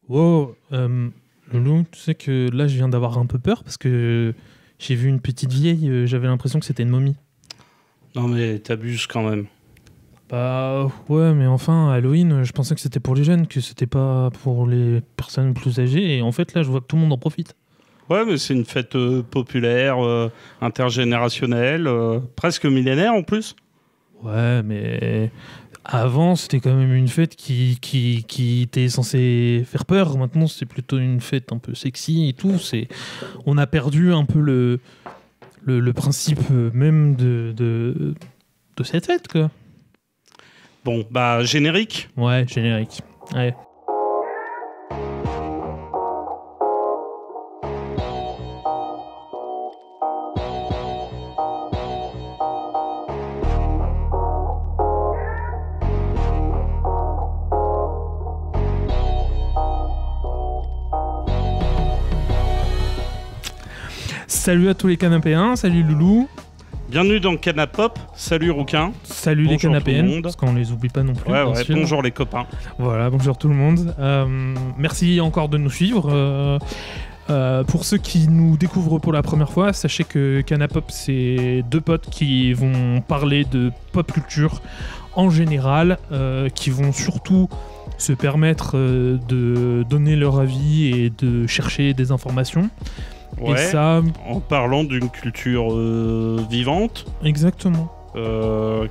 Wow, Loulou, tu sais que là, je viens d'avoir un peu peur parce que j'ai vu une petite vieille, j'avais l'impression que c'était une momie. Non mais t'abuses quand même. Bah ouais, mais enfin, Halloween, je pensais que c'était pour les jeunes, que c'était pas pour les personnes plus âgées, et en fait, là, je vois que tout le monde en profite. Ouais, mais c'est une fête populaire, intergénérationnelle, presque millénaire en plus. Ouais, mais avant, c'était quand même une fête qui était censée faire peur. Maintenant, c'est plutôt une fête un peu sexy et tout. On a perdu un peu le principe même de cette fête, quoi. Bon, bah générique. Ouais, générique. Ouais. Salut à tous les canapéens, salut Loulou. Bienvenue dans Canapop, salut Rouquin. Salut bonjour les canapéennes, tout le monde. parce qu'on les oublie pas non plus. Ouais, bien sûr. bonjour les copains. Voilà, bonjour tout le monde. Merci encore de nous suivre. Pour ceux qui nous découvrent pour la première fois, sachez que Canapop, c'est deux potes qui vont parler de pop culture en général, qui vont surtout se permettre de donner leur avis et de chercher des informations. Ouais, Et ça, en parlant d'une culture vivante, exactement.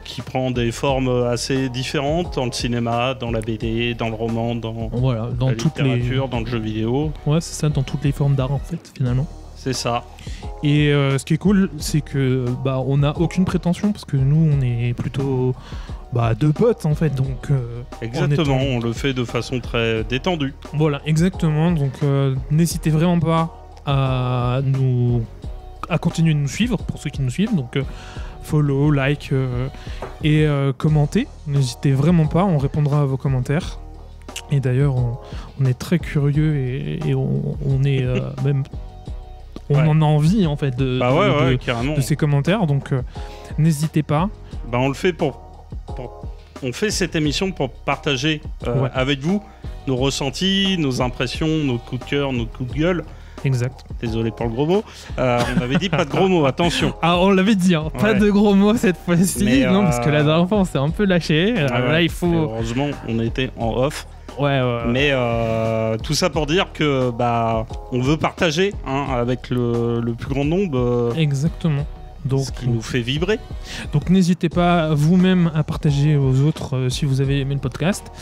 qui prend des formes assez différentes dans le cinéma, dans la BD, dans le roman, dans Voilà, dans la toutes littérature, dans le jeu vidéo. Ouais, c'est ça, dans toutes les formes d'art en fait, finalement. C'est ça. Et ce qui est cool, c'est que on n'a aucune prétention parce que nous, on est plutôt deux potes en fait, donc. Exactement, on le fait de façon très détendue. Voilà, exactement. Donc, n'hésitez vraiment pas à continuer de nous suivre pour ceux qui nous suivent. Donc, follow, like et commentez. N'hésitez vraiment pas, on répondra à vos commentaires. Et d'ailleurs, on est très curieux et on est même. On en a envie en fait de ces commentaires, donc n'hésitez pas. On le fait on fait cette émission pour partager avec vous nos ressentis, nos impressions, nos coups de cœur, nos coups de gueule. Exact. Désolé pour le gros mot. On avait dit pas de gros mots, attention. Ah, on l'avait dit, hein, pas de gros mots cette fois-ci. Mais non, parce que la dernière fois on s'est un peu lâché. Là, il faut. Heureusement, on était en off. Ouais. Mais tout ça pour dire que on veut partager avec le plus grand nombre. Exactement. Donc, ce qui nous fait vibrer. Donc n'hésitez pas vous-même à partager aux autres si vous avez aimé le podcast.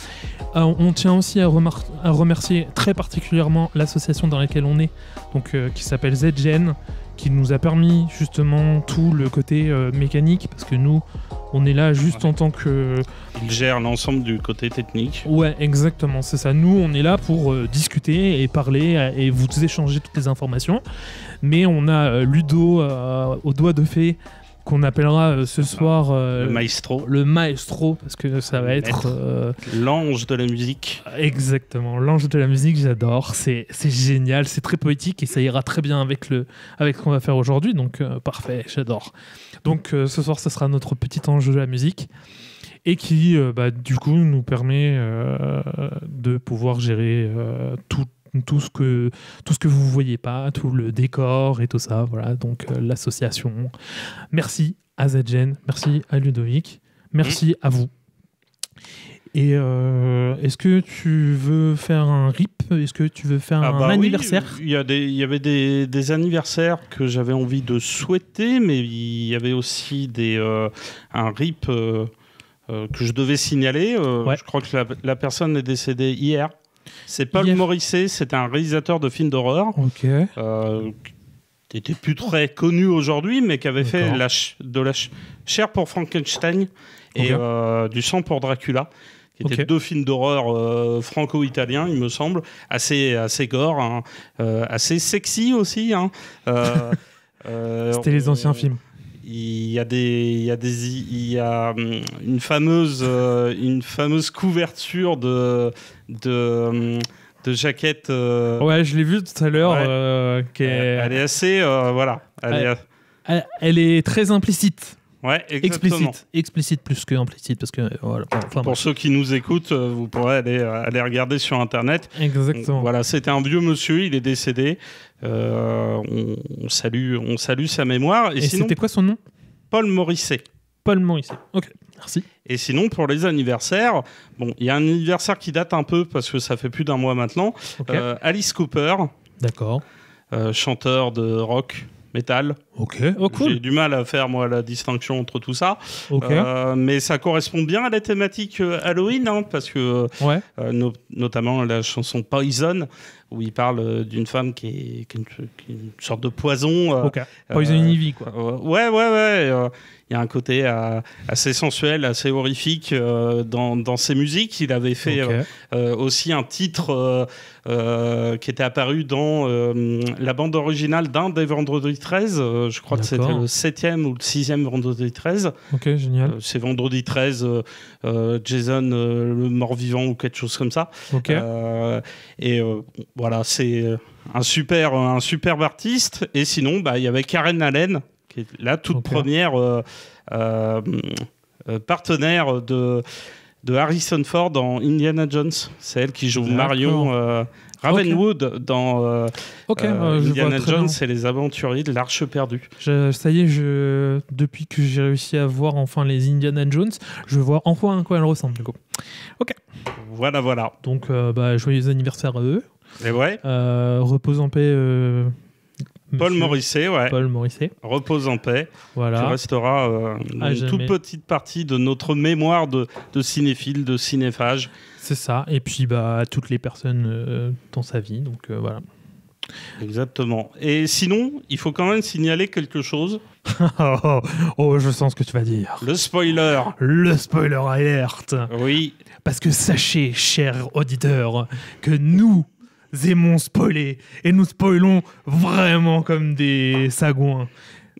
On tient aussi à remercier très particulièrement l'association dans laquelle on est, donc qui s'appelle ZGen, qui nous a permis justement tout le côté mécanique, parce que nous, on est là juste en tant que... Il gère l'ensemble du côté technique. Ouais, exactement, c'est ça. Nous, on est là pour discuter et parler et vous échanger toutes les informations. Mais on a Ludo au doigt de fée, qu'on appellera ce soir... le maestro. Le maestro, parce que ça va être... l'ange de la musique. Exactement, l'ange de la musique, j'adore. C'est génial, c'est très poétique et ça ira très bien avec ce qu'on va faire aujourd'hui. Donc, parfait, j'adore. Donc, ce soir, ce sera notre petit ange de la musique et qui, du coup, nous permet de pouvoir gérer tout ce que vous voyez pas, tout le décor et tout ça, voilà, donc l'association. Merci à ZGen, merci à Ludovic, merci à vous. Et est-ce que tu veux faire un RIP? Est-ce que tu veux faire un anniversaire? Oui, il y avait des anniversaires que j'avais envie de souhaiter, mais il y avait aussi un RIP que je devais signaler. Je crois que la personne est décédée hier. C'est Paul Morisset, c'était un réalisateur de films d'horreur. Ok. Qui n'était plus très connu aujourd'hui, mais qui avait fait de la chair pour Frankenstein et du sang pour Dracula, qui étaient deux films d'horreur franco-italiens, il me semble, assez gore, assez sexy aussi. C'était les anciens films. Il y a une fameuse couverture de jaquette. Ouais, je l'ai vu tout à l'heure. Elle est assez, voilà. Elle est très implicite. Ouais, exactement. Explicite plus que implicite, parce que voilà. Pour ceux qui nous écoutent, vous pourrez aller regarder sur Internet. Exactement. Voilà, c'était un vieux monsieur, il est décédé. On salue sa mémoire. Et sinon, c'était quoi son nom? Paul Morisset. Paul Morisset. Ok, merci. Et sinon, pour les anniversaires, bon, il y a un anniversaire qui date un peu parce que ça fait plus d'un mois maintenant. Okay. Alice Cooper. D'accord. Chanteur de rock, metal. Ok, oh, cool. J'ai du mal à faire, moi, la distinction entre tout ça. Ok. Mais ça correspond bien à la thématique Halloween, hein, parce que, notamment la chanson Poison, où il parle d'une femme qui est une sorte de poison. Ok. Poison Ivy, quoi. Ouais. Il y a un côté assez sensuel, assez horrifique dans ses musiques. Il avait fait aussi un titre qui était apparu dans la bande originale d'un des Vendredi 13. Je crois que c'était le 7e ou le 6e Vendredi 13. Ok, génial. C'est Vendredi 13, Jason le mort-vivant ou quelque chose comme ça. Ok. Voilà, c'est un superbe artiste. Et sinon, il y avait Karen Allen, qui est la toute première partenaire de Harrison Ford dans Indiana Jones. C'est elle qui joue Marion Ravenwood dans Indiana Jones et les aventuriers de l'Arche perdue. Ça y est, depuis que j'ai réussi à voir enfin les Indiana Jones, je vois enfin à quoi elle ressemble du coup. Ok. Voilà. Donc joyeux anniversaire à eux. Et ouais. Repose en paix. Paul Morisset, ouais. Paul Morisset. Repose en paix. Voilà. Qui restera une toute petite partie de notre mémoire de cinéphile, de cinéphage. C'est ça. Et puis toutes les personnes dans sa vie. Donc voilà. Exactement. Et sinon, il faut quand même signaler quelque chose. Oh, je sens ce que tu vas dire. Le spoiler. Le spoiler alert. Oui. Parce que sachez, chers auditeurs, que nous aimons spoiler et nous spoilons vraiment comme des sagouins.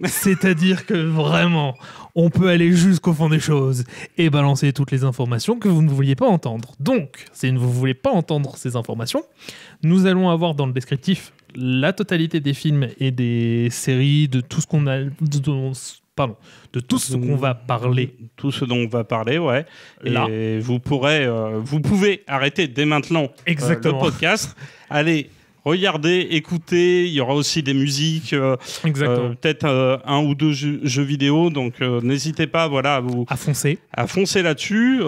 C'est-à-dire que vraiment, on peut aller jusqu'au fond des choses et balancer toutes les informations que vous ne vouliez pas entendre. Donc, si vous ne voulez pas entendre ces informations, nous allons avoir dans le descriptif la totalité des films et des séries, de tout ce qu'on a... de tout ce qu'on va parler. Tout ce dont on va parler, ouais. Là. Et vous pouvez arrêter dès maintenant le podcast. Allez, regardez, écoutez. Il y aura aussi des musiques, peut-être un ou deux jeux vidéo. Donc n'hésitez pas, à foncer là-dessus.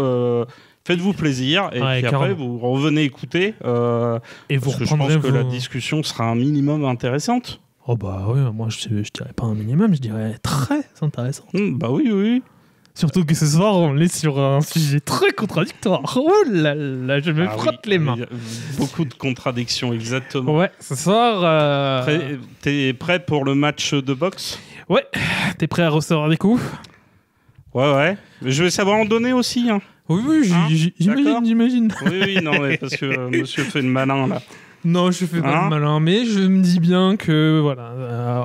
Faites-vous plaisir et puis après vous revenez écouter. Et vous je pense que la discussion sera un minimum intéressante. Oh moi je dirais pas un minimum, je dirais très intéressant. Oui. Surtout que ce soir on est sur un sujet très contradictoire. Oh là là, je me frotte les mains. Beaucoup de contradictions, exactement. Ouais, ce soir... T'es prêt pour le match de boxe? Ouais, t'es prêt à recevoir des coups? Ouais. Mais je vais savoir en donner aussi. Hein. Oui, j'imagine. Oui, non, mais parce que monsieur fait le malin là. Non, je fais pas le malin, mais je me dis bien que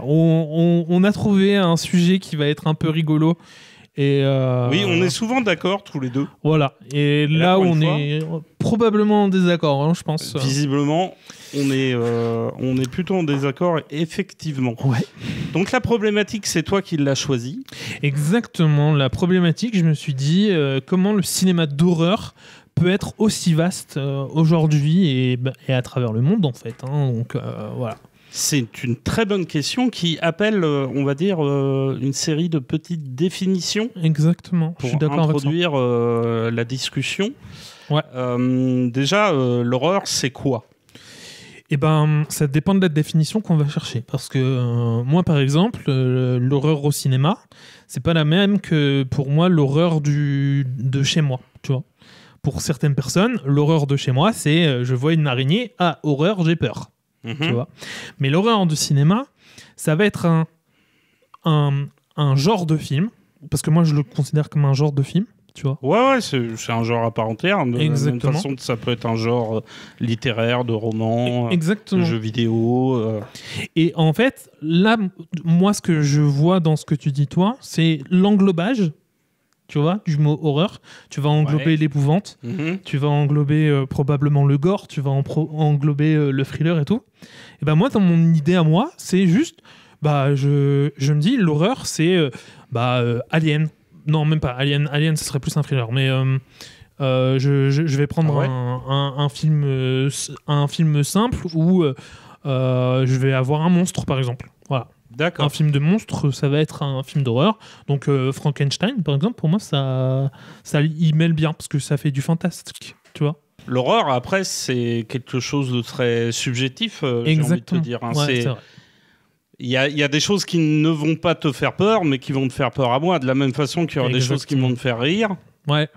on a trouvé un sujet qui va être un peu rigolo. Et oui, on est souvent d'accord tous les deux. Voilà. Et là où on est probablement en désaccord, je pense. Visiblement, on est plutôt en désaccord, effectivement. Ouais. Donc la problématique, c'est toi qui l'as choisie. Exactement. La problématique, je me suis dit comment le cinéma d'horreur peut être aussi vaste aujourd'hui et à travers le monde en fait. Donc voilà. C'est une très bonne question qui appelle, on va dire, une série de petites définitions. Exactement. Pour je suis d'accord introduire la discussion. Ouais. Déjà, l'horreur, c'est quoi ? Ça dépend de la définition qu'on va chercher. Parce que moi, par exemple, l'horreur au cinéma, c'est pas la même que pour moi l'horreur de chez moi, tu vois. Pour certaines personnes, l'horreur de chez moi, c'est je vois une araignée, horreur, j'ai peur. Tu vois. Mais l'horreur du cinéma, ça va être un genre de film, parce que moi je le considère comme un genre de film, tu vois. Ouais, c'est un genre à part entière. De la même façon que ça peut être un genre littéraire, de roman, de jeu vidéo. Et en fait, là, moi, ce que je vois dans ce que tu dis, toi, c'est l'englobage. Tu vois, du mot horreur, tu vas englober l'épouvante, tu vas englober probablement le gore, tu vas englober le thriller et tout. Et ben moi, dans mon idée à moi, c'est juste Bah, je me dis, l'horreur, c'est Alien. Non, même pas. Alien, ce serait plus un thriller. Mais je vais prendre un film simple où je vais avoir un monstre, par exemple. Voilà. D'accord. Un film de monstre, ça va être un film d'horreur. Donc Frankenstein, par exemple, pour moi, ça y mêle bien parce que ça fait du fantastique, tu vois. L'horreur, après, c'est quelque chose de très subjectif, j'ai envie de te dire. Hein. Ouais, c'est vrai. Il y a des choses qui ne vont pas te faire peur, mais qui vont te faire peur à moi. De la même façon qu'il y aura des choses qui vont te faire rire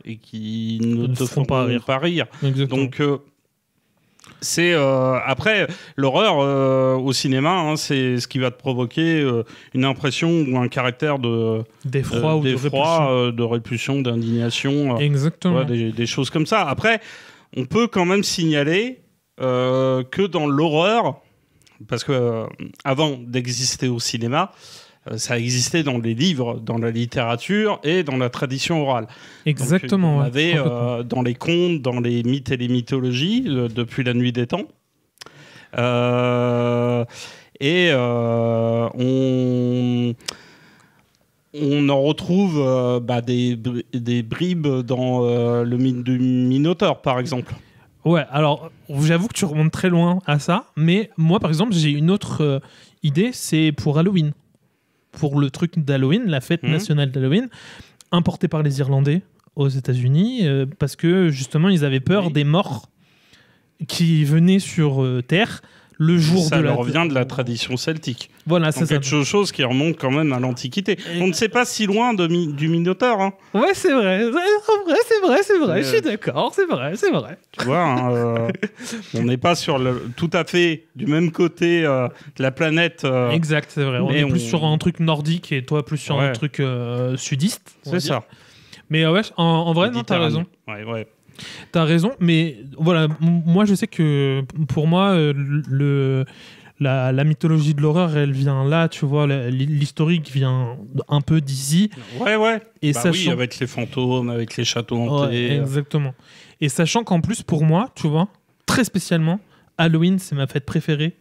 et qui ne te font pas rire. Exactement. Donc, c'est après l'horreur au cinéma, hein, c'est ce qui va te provoquer une impression ou un caractère d'effroi ou de répulsion, d'indignation. Exactement. Des choses comme ça. Après, on peut quand même signaler que dans l'horreur, parce que avant d'exister au cinéma, ça existait dans les livres, dans la littérature et dans la tradition orale. Exactement. Donc, on avait dans les contes, dans les mythes et les mythologies, depuis la nuit des temps. On en retrouve des bribes dans le mythe du Minotaure, par exemple. Ouais, alors j'avoue que tu remontes très loin à ça, mais moi, par exemple, j'ai une autre idée, c'est pour Halloween. Pour le truc d'Halloween, la fête nationale d'Halloween, importée par les Irlandais aux États-Unis, parce que justement, ils avaient peur des morts qui venaient sur Terre le jour ça leur vient de la tradition celtique. Voilà, c'est ça. Quelque chose qui remonte quand même à l'Antiquité. On ne sait pas si loin du Minotaure. Hein. Ouais, c'est vrai. C'est vrai. Je suis d'accord, c'est vrai. Tu vois, hein, on n'est pas sur tout à fait du même côté de la planète. Exact, c'est vrai. On est plus sur un truc nordique et toi plus sur un truc sudiste. C'est ça. Mais ouais, en vrai, non, t'as raison. Ouais. T'as raison, mais voilà, moi je sais que pour moi, la mythologie de l'horreur, elle vient là, tu vois, l'historique vient un peu d'ici. Ouais. Et oui, avec les fantômes, avec les châteaux hantés. Ouais, exactement. Et sachant qu'en plus, pour moi, tu vois, très spécialement, Halloween, c'est ma fête préférée.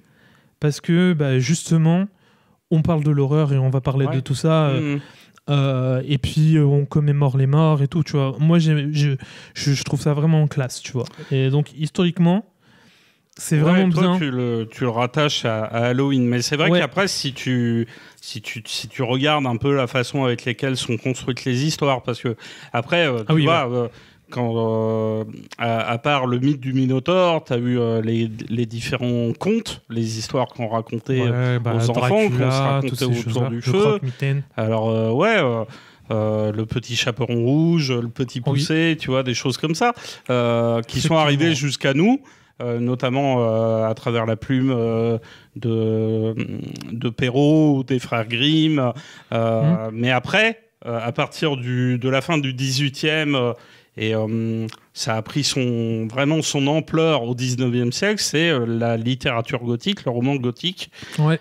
Parce que, justement, on parle de l'horreur et on va parler de tout ça. Et puis on commémore les morts et tout, tu vois. Moi, je trouve ça vraiment classe, tu vois. Et donc, historiquement, c'est vraiment toi, bien. Tu le rattaches à Halloween. Mais c'est vrai qu'après, si tu regardes un peu la façon avec laquelle sont construites les histoires, parce que après, tu vois... Quand, à part le mythe du Minotaure, tu as eu les différents contes, les histoires qu'on racontait aux enfants, qu'on se racontait autour du feu. Alors, le petit chaperon rouge, le petit poucet, tu vois, des choses comme ça, qui sont arrivées jusqu'à nous, notamment à travers la plume de Perrault ou des frères Grimm. Mais après, à partir de la fin du 18e... Et ça a pris vraiment son ampleur au 19e siècle, c'est la littérature gothique, le roman gothique,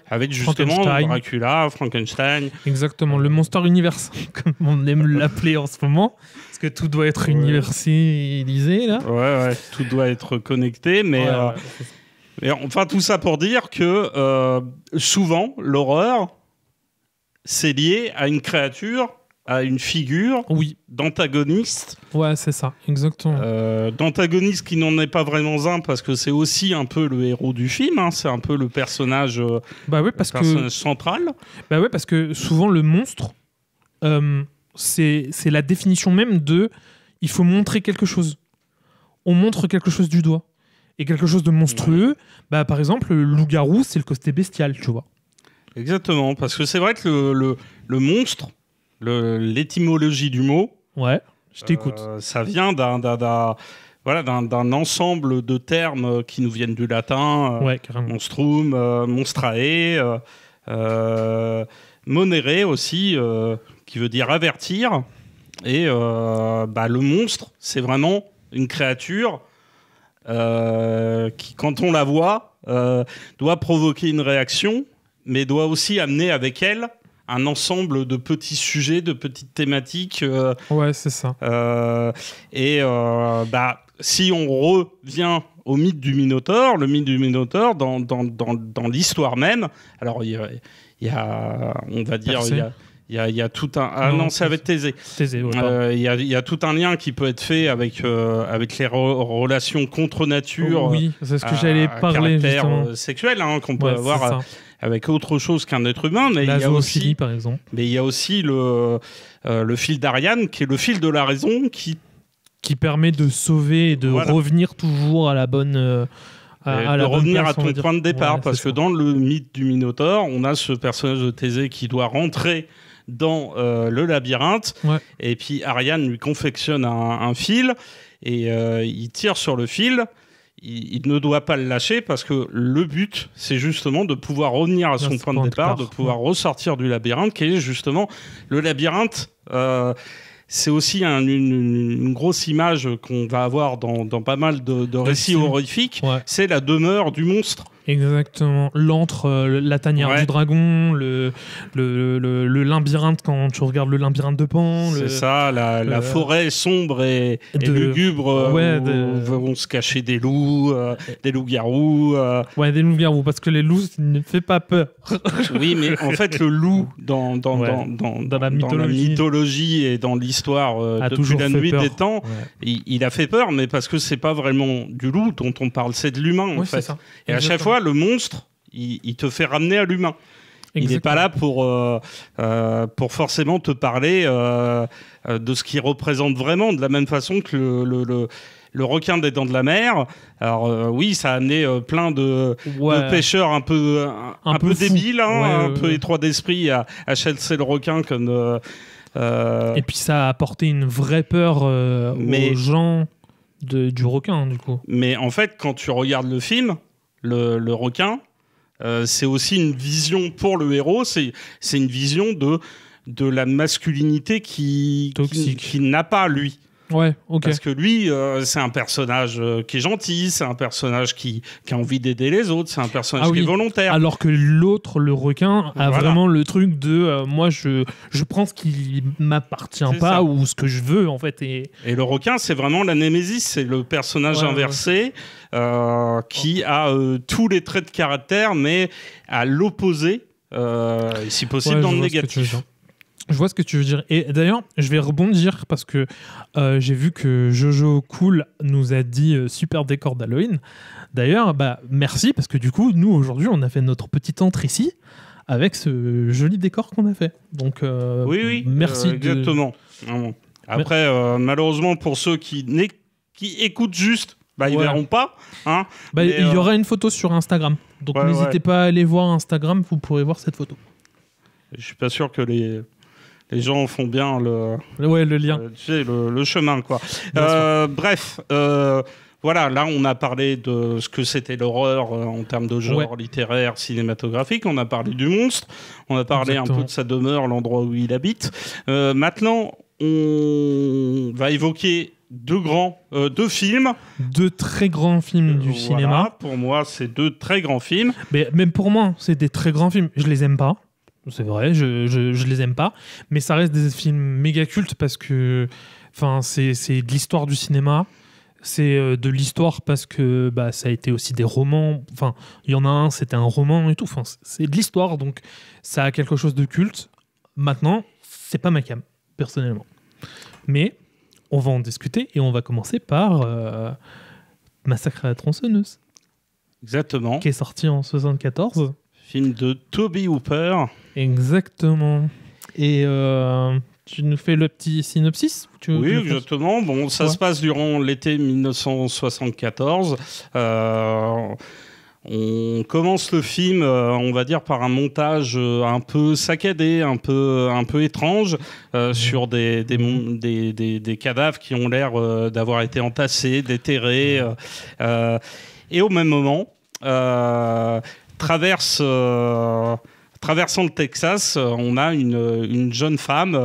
avec justement Dracula, Frankenstein. Exactement, le Monster Universe, comme on aime l'appeler en ce moment, parce que tout doit être universalisé, là. Ouais, tout doit être connecté, mais... mais enfin, tout ça pour dire que souvent, l'horreur, c'est lié à une créature, à une figure d'antagoniste. Ouais, c'est ça, exactement. D'antagoniste qui n'en est pas vraiment un, parce que c'est aussi un peu le héros du film, hein, c'est un peu le personnage, central. Bah ouais, parce que souvent le monstre, c'est la définition même de... Il faut montrer quelque chose. On montre quelque chose du doigt. Et quelque chose de monstrueux, par exemple, le loup-garou, c'est le côté bestial, tu vois. Exactement, parce que c'est vrai que le monstre, l'étymologie du mot, je t'écoute. Ça vient d'un ensemble de termes qui nous viennent du latin, monstrum, monstrae, monere aussi, qui veut dire avertir. Et le monstre, c'est vraiment une créature qui, quand on la voit, doit provoquer une réaction, mais doit aussi amener avec elle un ensemble de petits sujets, de petites thématiques. Ouais, c'est ça. Si on revient au mythe du Minotaure. Le mythe du Minotaure, dans l'histoire même, alors il y a, on va dire, il y a tout un... Ah non, c'est avec Thésée. Il y a tout un lien qui peut être fait avec les relations contre nature. Oui, c'est ce que j'allais parler, justement. Sexuel, hein, qu'on peut avoir avec autre chose qu'un être humain. Mais il y a aussi, par exemple. Mais il y a aussi le fil d'Ariane, qui est le fil de la raison, qui permet de sauver et de revenir toujours à la bonne... de revenir à ton point de départ, parce que dans le mythe du Minotaure, on a ce personnage de Thésée qui doit rentrer dans le labyrinthe, et puis Ariane lui confectionne un fil, et il tire sur le fil. Il ne doit pas le lâcher, parce que le but, c'est justement de pouvoir revenir à son point de départ, de pouvoir ressortir du labyrinthe, qui est justement le labyrinthe. C'est aussi une grosse image qu'on va avoir dans pas mal de récits horrifiques. C'est la demeure du monstre. Exactement. L'antre, la tanière du dragon, le labyrinthe, quand tu regardes le labyrinthe de Pan. C'est ça, la forêt sombre et lugubre où vont se cacher des loups, des loups-garous. Des loups-garous, parce que les loups, ça ne fait pas peur. Oui, mais en fait, le loup, dans la mythologie et dans l'histoire depuis la nuit des temps, il a fait peur, mais parce que c'est pas vraiment du loup dont on parle, c'est de l'humain, en fait. Et à chaque fois, le monstre, il te fait ramener à l'humain. Exactement. Il n'est pas là pour forcément te parler de ce qu'il représente vraiment, de la même façon que le requin des dents de la mer. Alors oui, ça a amené plein de pêcheurs un peu débiles, un peu étroits d'esprit à chasser le requin comme... Et puis ça a apporté une vraie peur aux gens du requin, du coup. Mais en fait, quand tu regardes le film, le requin, c'est aussi une vision pour le héros, c'est une vision de la masculinité qui n'a pas, lui. Ouais, ok. Parce que lui, c'est un personnage qui est gentil, c'est un personnage qui a envie d'aider les autres, c'est un personnage qui est volontaire. Alors que l'autre, le requin, a vraiment le truc de moi, je prends ce qui m'appartient pas ou ce que je veux, en fait. Et le requin, c'est vraiment la némésis, c'est le personnage inversé qui a tous les traits de caractère, mais à l'opposé, si possible, dans le négatif. Je vois ce que tu veux dire. Et d'ailleurs, je vais rebondir parce que j'ai vu que Jojo Cool nous a dit super décor d'Halloween. D'ailleurs, merci parce que du coup, nous, aujourd'hui, on a fait notre petite entrée ici avec ce joli décor qu'on a fait. Donc, merci. Exactement. Après, malheureusement, pour ceux qui écoutent juste, ils verront pas. Hein, il y aura une photo sur Instagram. Donc, n'hésitez pas à aller voir Instagram, vous pourrez voir cette photo. Je suis pas sûr que les gens font bien le lien. Le chemin, quoi. Bref, voilà, là, on a parlé de ce que c'était l'horreur en termes de genre littéraire, cinématographique. On a parlé du monstre. On a parlé un peu de sa demeure, l'endroit où il habite. Maintenant, on va évoquer deux films. Deux très grands films du cinéma. Pour moi, c'est deux très grands films. Mais même pour moi, c'est des très grands films. Je les aime pas. C'est vrai, je les aime pas, mais ça reste des films méga cultes parce que c'est de l'histoire du cinéma, c'est de l'histoire parce que ça a été aussi des romans, il y en a un, c'était un roman et tout, c'est de l'histoire, donc ça a quelque chose de culte. Maintenant, c'est pas ma came, personnellement. Mais on va en discuter et on va commencer par Massacre à la tronçonneuse. Exactement. Qui est sorti en 1974. Film de Tobe Hooper. Exactement. Et tu nous fais le petit synopsis ? Oui, exactement. Bon, ça se passe durant l'été 1974. On commence le film, on va dire, par un montage un peu saccadé, un peu étrange, sur des cadavres qui ont l'air d'avoir été entassés, déterrés. Et au même moment... Traversant le Texas, on a une jeune femme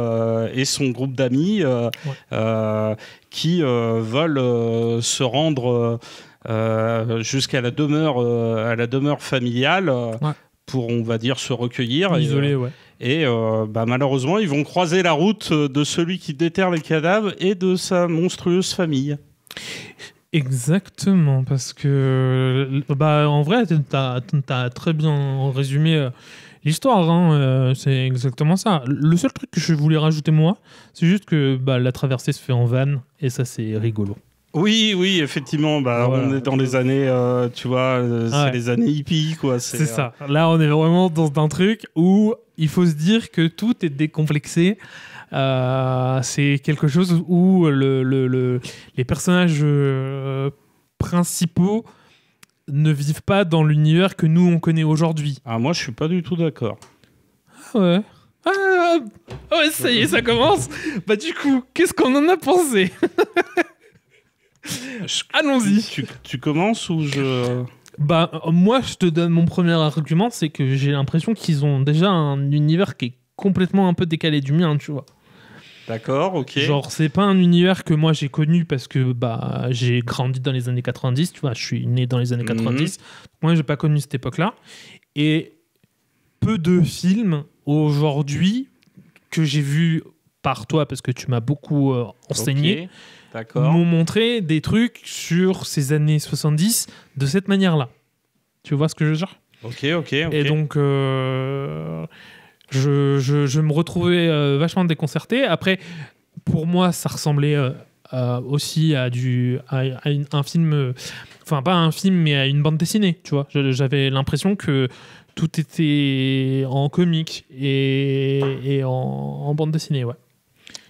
et son groupe d'amis qui veulent se rendre jusqu'à la demeure familiale pour, on va dire, se recueillir. Isolé, Et malheureusement, ils vont croiser la route de celui qui déterre les cadavres et de sa monstrueuse famille. Exactement, parce que en vrai, t'as très bien résumé l'histoire, hein, c'est exactement ça. Le seul truc que je voulais rajouter moi, c'est juste que la traversée se fait en van, et ça c'est rigolo. Oui, effectivement, voilà. On est dans les années, tu vois, c'est les années hippies, quoi. C'est ça. Là, on est vraiment dans un truc où il faut se dire que tout est décomplexé. C'est quelque chose où les personnages principaux ne vivent pas dans l'univers que nous on connaît aujourd'hui. Ah, moi je suis pas du tout d'accord. Ah ouais. Ouais, ça y est, ça commence. Du coup, qu'est-ce qu'on en a pensé? Allons-y. Tu commences ou je... Moi, je te donne mon premier argument, c'est que j'ai l'impression qu'ils ont déjà un univers qui est complètement un peu décalé du mien, tu vois. D'accord, ok. Genre, c'est pas un univers que moi j'ai connu parce que j'ai grandi dans les années 90, tu vois, je suis né dans les années 90. Moi, j'ai pas connu cette époque-là. Et peu de films aujourd'hui que j'ai vus par toi, parce que tu m'as beaucoup enseigné, m'ont montré des trucs sur ces années 70 de cette manière-là. Tu vois ce que je veux dire ? Ok. Et donc... Je me retrouvais vachement déconcerté. Après, pour moi, ça ressemblait aussi à un film, enfin pas un film, mais à une bande dessinée, tu vois. J'avais l'impression que tout était en comique et en bande dessinée, ouais.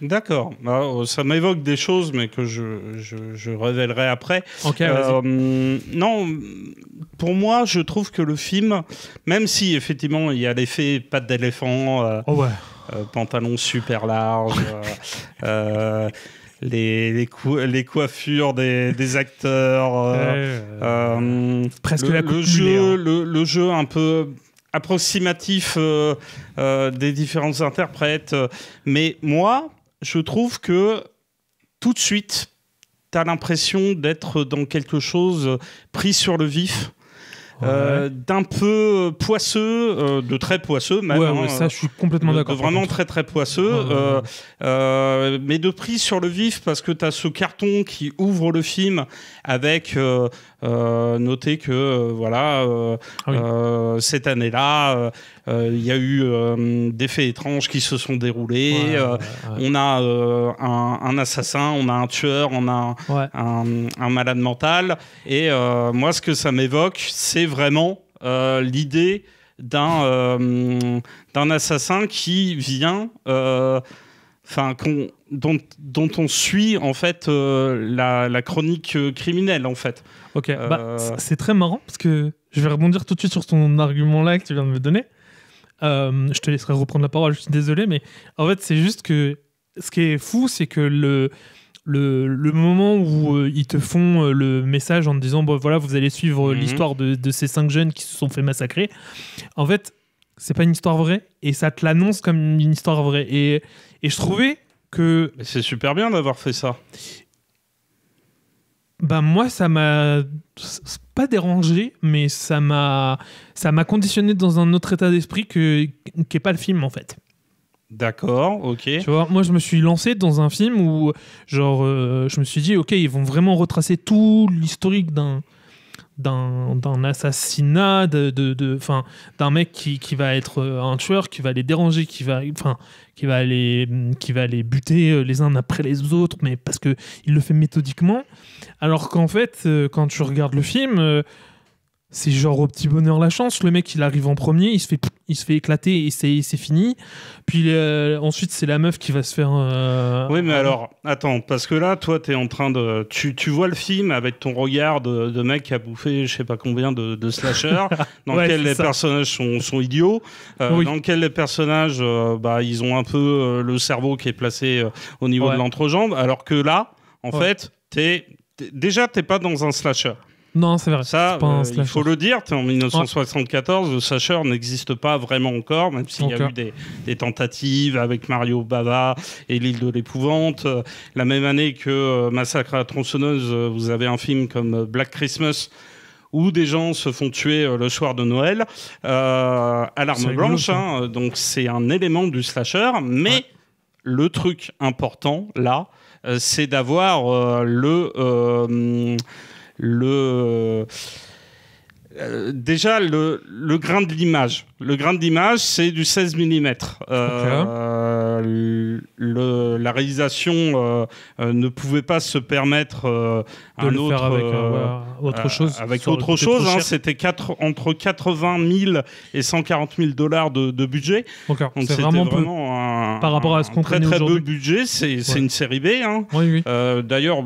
D'accord. Ça m'évoque des choses, mais que je révélerai après. Ok, non, pour moi, je trouve que le film, même si effectivement il y a l'effet patte d'éléphant, pantalon super large, les coiffures des acteurs, presque le jeu un peu approximatif des différents interprètes. Mais moi, je trouve que tout de suite, tu as l'impression d'être dans quelque pris sur le vif. D'un peu poisseux, de très poisseux même. Ça, je suis complètement d'accord. Vraiment très très poisseux, mais de pris sur le vif parce que tu as ce carton qui ouvre le film avec noter que cette année-là, il y a eu des faits étranges qui se sont déroulés. On a un assassin, on a un tueur, on a un malade mental. Et moi, ce que ça m'évoque, c'est vraiment l'idée d'un assassin qui vient, dont on suit en fait la chronique criminelle en fait. Ok, c'est très marrant parce que je vais rebondir tout de suite sur ton argument là que tu viens de me donner. Je te laisserai reprendre la parole, je suis désolé, mais en fait c'est juste que ce qui est fou, c'est que le moment où ils te font le message en te disant voilà, vous allez suivre l'histoire de ces 5 jeunes qui se sont fait massacrer, en fait c'est pas une histoire vraie et ça te l'annonce comme une histoire vraie, et je trouvais que... Mais c'est super bien d'avoir fait ça. Moi, ça m'a pas dérangé, mais ça m'a conditionné dans un autre état d'esprit qui est pas le film en fait. D'accord, ok. Tu vois, moi je me suis lancé dans un film où je me suis dit ok, ils vont vraiment retracer tout l'historique d'un assassinat, d'un mec qui va être un tueur, qui va les déranger, qui va les buter les uns après les autres, mais parce que il le fait méthodiquement. Alors qu'en fait, quand tu regardes le film, c'est genre au petit bonheur la chance. Le mec, il arrive en premier, il se fait éclater et c'est fini. Puis ensuite, c'est la meuf qui va se faire... Oui, mais alors, attends, parce que là, toi, t'es en train de... Tu vois le film avec ton regard de mec qui a bouffé je sais pas combien de slashers, dans lequel les personnages sont idiots, dans lequel les personnages, ils ont un peu le cerveau qui est placé au niveau de l'entrejambe, alors que là, en fait, déjà, t'es pas dans un slasher. Non, c'est vrai. Ça, il faut le dire, t'es en 1974, le slasher n'existe pas vraiment encore, même s'il y a eu des tentatives avec Mario Bava et l'île de l'épouvante. La même année que Massacre à la tronçonneuse, vous avez un film comme Black Christmas, où des gens se font tuer le soir de Noël à l'arme blanche. Donc c'est un élément du slasher, mais le truc important, là, c'est d'avoir déjà le grain de l'image. Le grain de l'image, c'est du 16 mm. La réalisation ne pouvait pas se permettre avec autre chose. Avec autre chose, c'était entre 80 000 et 140 000 $ de budget. Donc c'est vraiment peu par rapport à ce qu'on connaît aujourd'hui. Très peu budget, c'est une série B. Hein. Oui. D'ailleurs,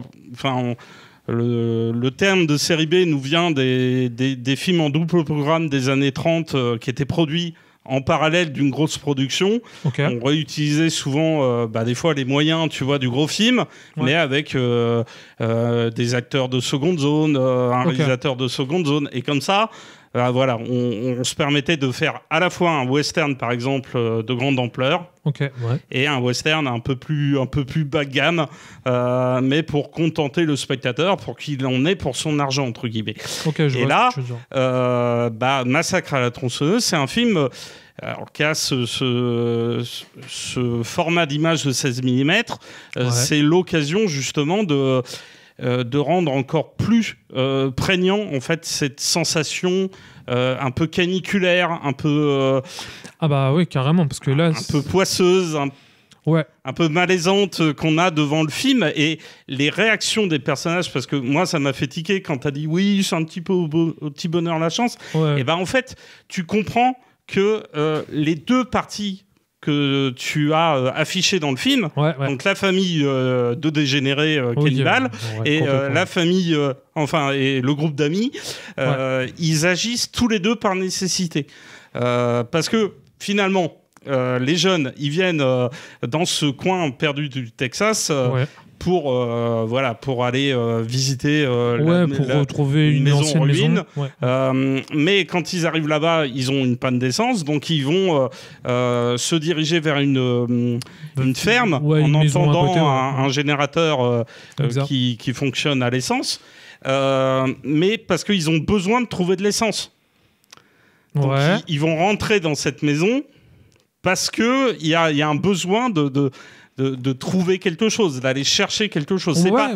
le terme de série B nous vient des films en double programme des années 30 qui étaient produits en parallèle d'une grosse production. On réutilisait souvent des fois les moyens, tu vois, du gros film, mais avec des acteurs de seconde zone, un réalisateur de seconde zone, et comme ça, voilà, on se permettait de faire à la fois un western, par exemple, de grande ampleur, et un western un peu plus bas de gamme, mais pour contenter le spectateur, pour qu'il en ait pour son argent, entre guillemets. Et là, Massacre à la tronçonneuse, c'est un film qui a ce format d'image de 16 mm. C'est l'occasion, justement, de rendre encore plus prégnant en fait cette sensation un peu caniculaire, un peu oui, carrément, parce que là un peu poisseuse, un peu malaisante qu'on a devant le film, et les réactions des personnages, parce que moi ça m'a fait tiquer quand t'as dit oui, c'est un petit peu au petit bonheur la chance, et en fait tu comprends que les deux parties que tu as affiché dans le film, donc la famille de dégénérés cannibales et la famille, et le groupe d'amis, ils agissent tous les deux par nécessité. Parce que finalement, les jeunes, ils viennent dans ce coin perdu du Texas pour aller visiter retrouver une maison ancienne ruine. Maison. Mais quand ils arrivent là-bas, ils ont une panne d'essence, donc ils vont se diriger vers une ferme en entendant un générateur qui fonctionne à l'essence, mais parce qu'ils ont besoin de trouver de l'essence. Donc ils vont rentrer dans cette maison parce qu'il y a un besoin de trouver quelque chose, d'aller chercher quelque chose. C'est pas...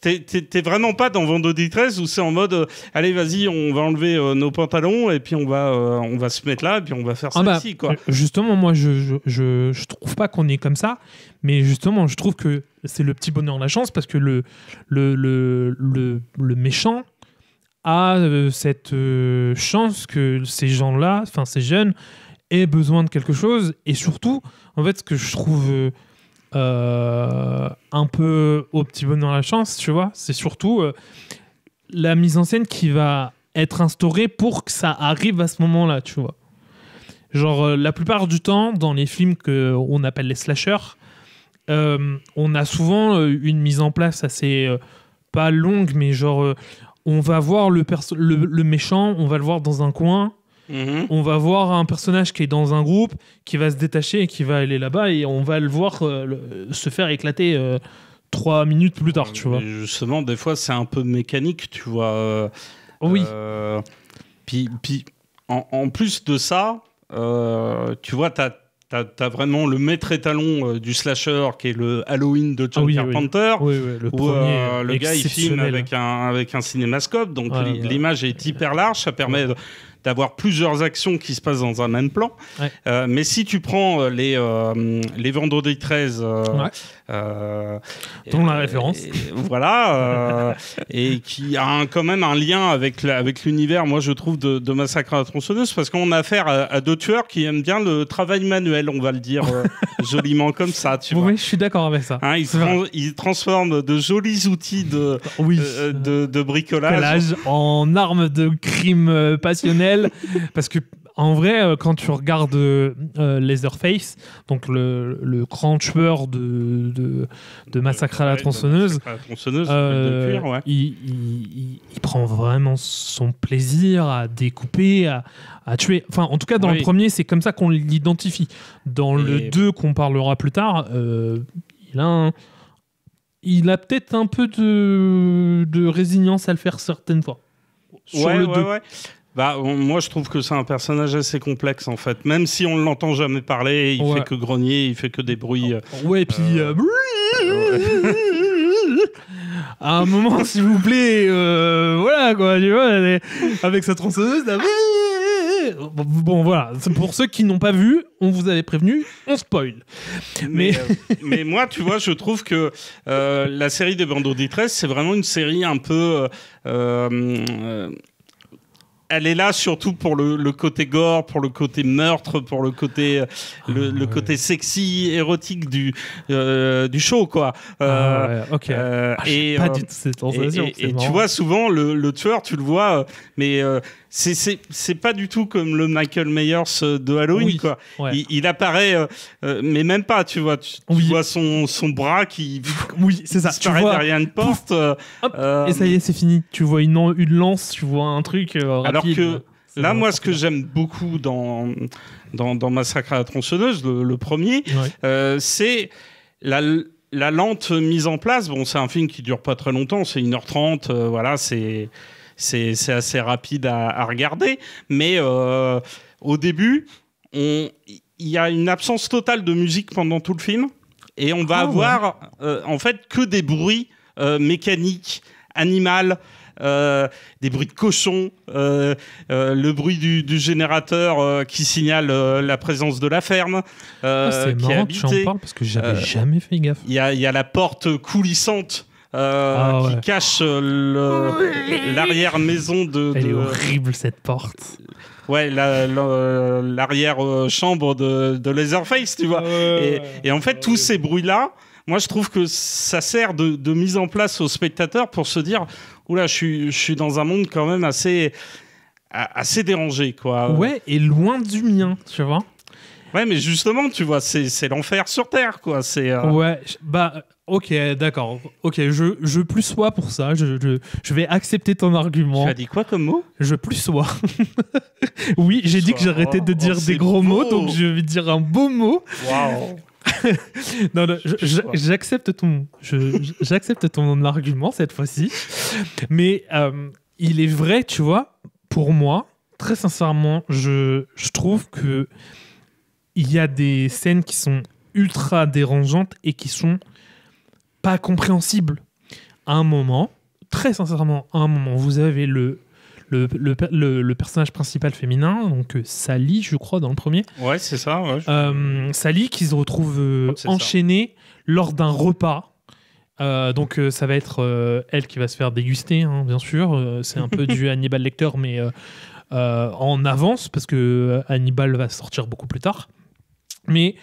T'es vraiment pas dans Vendredi 13 où c'est en mode allez, vas-y, on va enlever nos pantalons et puis on va se mettre là et puis on va faire ça ici, quoi. Justement, moi je trouve pas qu'on est comme ça, mais justement je trouve que c'est le petit bonheur la chance, parce que le méchant a cette chance que ces gens-là, enfin ces jeunes, aient besoin de quelque chose. Et surtout, en fait, ce que je trouve un peu au petit bonheur la chance, tu vois, c'est surtout la mise en scène qui va être instaurée pour que ça arrive à ce moment-là, tu vois. Genre, la plupart du temps, dans les films qu'on appelle les slashers, on a souvent une mise en place assez pas longue, mais genre on va voir le méchant, on va le voir dans un coin. On va voir un personnage qui est dans un groupe, qui va se détacher et qui va aller là-bas, et on va le voir se faire éclater 3 minutes plus tard, tu vois. Justement, des fois, c'est un peu mécanique, tu vois. Puis en plus de ça, tu vois, t'as vraiment le maître étalon du slasher, qui est le Halloween de John Carpenter, où le gars il filme avec un cinémascope, donc l'image est hyper large, ça permet d'avoir plusieurs actions qui se passent dans un même plan. Mais si tu prends les Vendredi 13... dont la référence. Et qui a quand même un lien avec l'univers, moi je trouve, de Massacre à la tronçonneuse, parce qu'on a affaire à deux tueurs qui aiment bien le travail manuel, on va le dire joliment comme ça, tu vois. Oui, je suis d'accord avec ça. Ils transforment de jolis outils de bricolage en armes de crime passionnel. Parce que en vrai, quand tu regardes Leatherface, donc le grand tueur de Massacre à la tronçonneuse, il prend vraiment son plaisir à découper, à tuer. Enfin, en tout cas, dans le premier, c'est comme ça qu'on l'identifie. Dans le 2, qu'on parlera plus tard, il a peut-être un peu de résilience à le faire certaines fois. Moi, je trouve que c'est un personnage assez complexe, en fait. Même si on ne l'entend jamais parler, il fait que grogner, il fait que des bruits. Ouais, et puis... à un moment, s'il vous plaît, voilà, quoi, tu vois, avec sa tronçonneuse, là... Bon, voilà, pour ceux qui n'ont pas vu, on vous avait prévenu, on spoil. Mais moi, tu vois, je trouve que la série des Bandeaux Détresse, c'est vraiment une série un peu... elle est là surtout pour le côté gore, pour le côté meurtre, pour le côté côté sexy, érotique du show, quoi. Ok. Et pas du tout cette sensation. Et tu vois souvent le tueur, tu le vois, mais c'est pas du tout comme le Michael Myers de Halloween, quoi. Ouais. Il apparaît, mais même pas, tu vois. Tu vois son bras qui c'est ça. Tu vois derrière une porte. Et ça y est, c'est fini. Tu vois une lance, tu vois un truc rapide. Alors que là, moi, ce que j'aime beaucoup dans Massacre à la tronçonneuse, le premier, c'est la lente mise en place. Bon, c'est un film qui dure pas très longtemps, c'est 1h30, voilà, c'est assez rapide à regarder. Mais au début, il y a une absence totale de musique pendant tout le film. Et on va avoir, en fait, que des bruits mécaniques, animaux, des bruits de cochons, le bruit du générateur qui signale la présence de la ferme. C'est marrant que tu en parles parce que j'avais jamais fait gaffe. Il y a la porte coulissante qui cache l'arrière-maison de... Elle est horrible, cette porte. Ouais, l'arrière-chambre de Leatherface, tu vois. Et en fait, tous ces bruits-là, moi, je trouve que ça sert de mise en place au spectateur pour se dire « Oula, je suis dans un monde quand même assez dérangé, quoi. » Ouais, et loin du mien, tu vois. Ouais, mais justement, tu vois, c'est l'enfer sur Terre, quoi. Ouais, ok, d'accord. Ok, je plus sois pour ça. Je vais accepter ton argument. Tu as dit quoi comme mot ? Je plus sois. Oui, j'ai dit que j'arrêtais de dire des gros mots, donc je vais dire un beau mot. Waouh. Non, j'accepte ton argument cette fois-ci. Mais il est vrai, tu vois, pour moi, très sincèrement, je trouve que il y a des scènes qui sont ultra dérangeantes et qui sont pas compréhensibles. À un moment, très sincèrement, vous avez le personnage principal féminin, donc Sally, je crois, dans le premier. Ouais, c'est ça. Ouais, Sally qui se retrouve enchaînée lors d'un repas. Donc ça va être elle qui va se faire déguster, hein, bien sûr. C'est un peu du Hannibal Lecter, mais en avance, parce que Hannibal va sortir beaucoup plus tard. Mais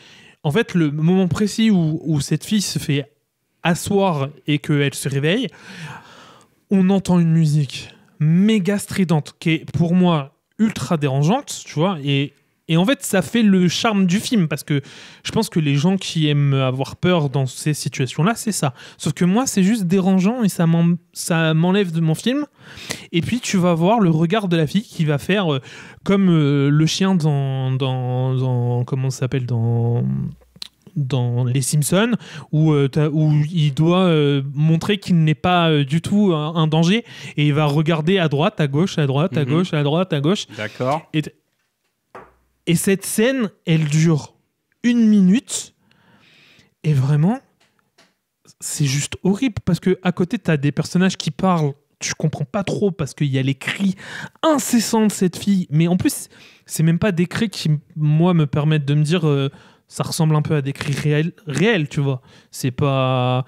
en fait, le moment précis où cette fille se fait asseoir et qu'elle se réveille, on entend une musique méga stridente qui est pour moi ultra dérangeante, tu vois, et en fait ça fait le charme du film, parce que je pense que les gens qui aiment avoir peur dans ces situations-là, c'est ça. Sauf que moi, c'est juste dérangeant et ça m'enlève de mon film. Et puis tu vas voir le regard de la fille qui va faire comme le chien dans comment ça s'appelle, dans Les Simpsons, où il doit montrer qu'il n'est pas du tout un danger, et il va regarder à droite, à gauche, à droite, à gauche, à droite, à gauche. D'accord. Et cette scène, elle dure 1 minute, et vraiment, c'est juste horrible, parce qu'à côté, tu as des personnages qui parlent, tu comprends pas trop, parce qu'il y a les cris incessants de cette fille, mais en plus, c'est même pas des cris qui, moi, me permettent de me dire... ça ressemble un peu à des cris réels, tu vois. C'est pas...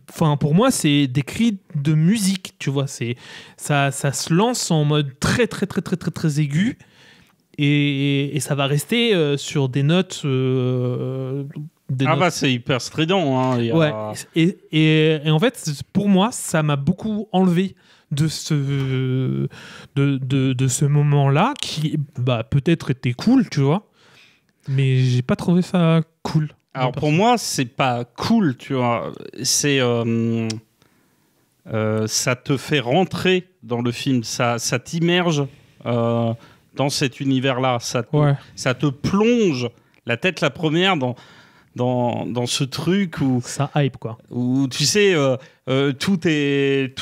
Enfin, pour moi, c'est des cris de musique, tu vois. Ça se lance en mode très, très, très, très, très, très aigu. Et ça va rester sur des notes... c'est hyper strident. Hein. Ouais. Et en fait, pour moi, ça m'a beaucoup enlevé de ce moment-là, qui peut-être était cool, tu vois. Mais j'ai pas trouvé ça cool. Alors pour moi, c'est pas cool, tu vois. C'est ça te fait rentrer dans le film, ça t'immerge dans cet univers-là, ça te plonge la tête la première dans ce truc où ça hype, quoi. Où tu sais tout est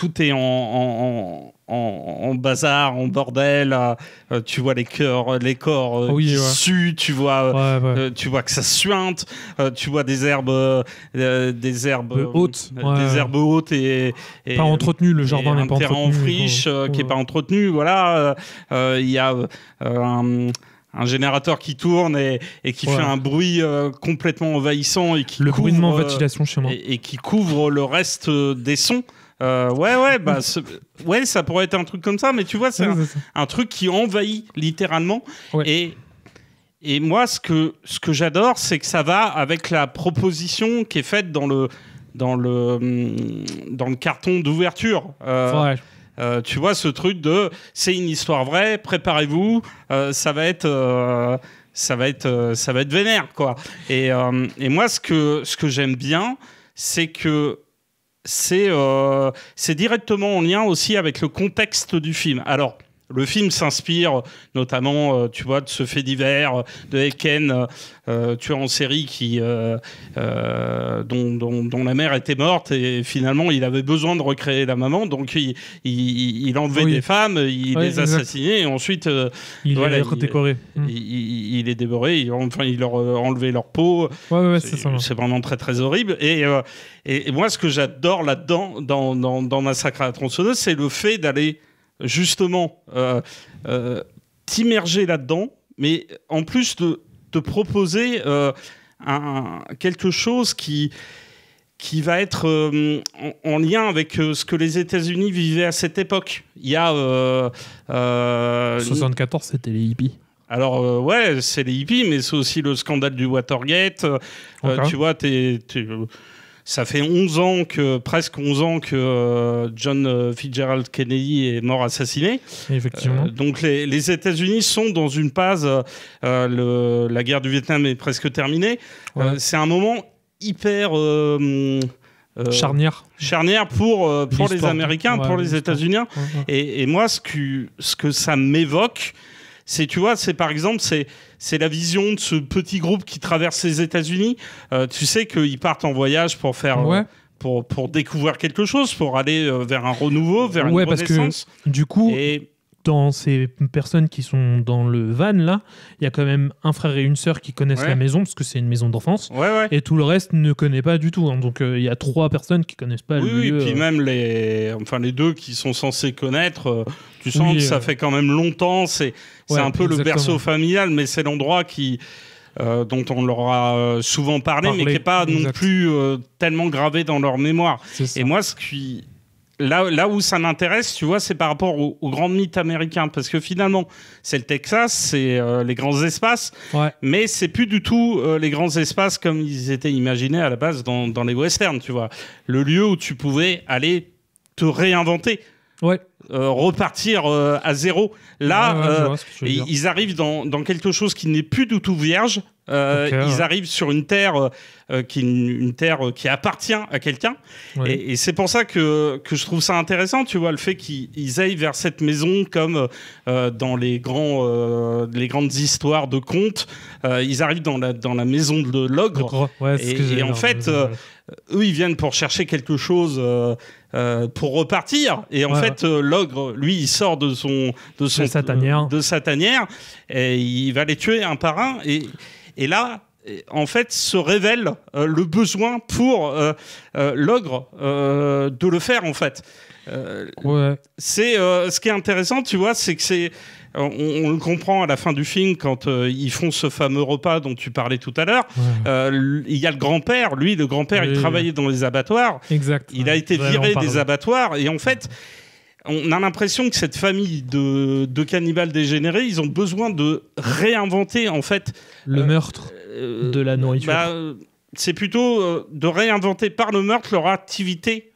en bazar, en bordel. Tu vois les corps qui suent, tu vois que ça suinte, tu vois des herbes hautes, des herbes hautes et pas entretenues, le jardin n'est pas entretenu. Un terrain en friche qui est pas entretenu. Voilà, il y a un générateur qui tourne et qui fait un bruit complètement envahissant et qui le bruitement ventilation chez moi et qui couvre le reste des sons. Ça pourrait être un truc comme ça, mais tu vois, c'est un truc qui envahit littéralement. Et moi, ce que j'adore, c'est que ça va avec la proposition qui est faite dans le carton d'ouverture. Tu vois, ce truc de c'est une histoire vraie, préparez-vous, ça va être vénère, quoi. Et moi, ce que j'aime bien, c'est que c'est directement en lien aussi avec le contexte du film. Alors, le film s'inspire notamment, tu vois, de ce fait divers de Eken, tueur en série dont la mère était morte et finalement il avait besoin de recréer la maman, donc il enlevait des femmes, il les assassinait et ensuite il les redécorait. Il les dévorait, il leur enlevait leur peau. C'est vraiment très très horrible. Et moi, ce que j'adore là-dedans, dans Massacre à la tronçonneuse, c'est le fait d'aller justement t'immerger là-dedans, mais en plus de te proposer quelque chose qui va être en lien avec ce que les États-Unis vivaient à cette époque. Il y a 74, c'était les hippies. Alors c'est les hippies, mais c'est aussi le scandale du Watergate. Tu vois, ça fait presque 11 ans que John Fitzgerald Kennedy est mort assassiné. Effectivement. Donc les États-Unis sont dans une phase, la guerre du Vietnam est presque terminée. C'est un moment hyper charnière pour les Américains, pour les États-Unis. Et moi, ce que ça m'évoque, c'est, tu vois, c'est par exemple, c'est la vision de ce petit groupe qui traverse les États-Unis. Tu sais qu'ils partent en voyage pour faire, pour découvrir quelque chose, pour aller vers un renouveau, vers une renaissance. Parce que, du coup, dans ces personnes qui sont dans le van, là, il y a quand même un frère et une sœur qui connaissent la maison, parce que c'est une maison d'enfance. Et tout le reste ne connaît pas du tout. Hein. Donc, il y a 3 personnes qui connaissent pas le lieu. Oui, puis même les 2 qui sont censés connaître, tu sens que ça fait quand même longtemps. C'est un peu le berceau familial, mais c'est l'endroit dont on leur a souvent parlé, mais qui n'est pas non plus tellement gravé dans leur mémoire. Et moi, là où ça m'intéresse, tu vois, c'est par rapport aux grands mythes américains, parce que finalement, c'est le Texas, c'est les grands espaces, mais c'est plus du tout les grands espaces comme ils étaient imaginés à la base dans les westerns, tu vois. Le lieu où tu pouvais aller te réinventer. Repartir à zéro. Là, ils arrivent dans quelque chose qui n'est plus du tout vierge. Ils arrivent sur une terre qui appartient à quelqu'un. Et c'est pour ça que je trouve ça intéressant, tu vois, le fait qu'ils aillent vers cette maison comme dans les grandes histoires de contes. Ils arrivent dans la maison de l'ogre. Et en fait, eux, ils viennent pour chercher quelque chose pour repartir. Et en fait, l'ogre, lui, il sort de sa tanière et il va les tuer un par un. Et là, en fait, se révèle le besoin pour l'ogre de le faire, en fait. C'est ce qui est intéressant, tu vois, c'est que on le comprend à la fin du film quand ils font ce fameux repas dont tu parlais tout à l'heure. Il y a le grand-père. Lui, le grand-père, il travaillait dans les abattoirs. Exact. Il a été viré des abattoirs. Et en fait, on a l'impression que cette famille de cannibales dégénérés, ils ont besoin de réinventer, en fait... Le meurtre de la nourriture. C'est plutôt de réinventer par le meurtre leur activité...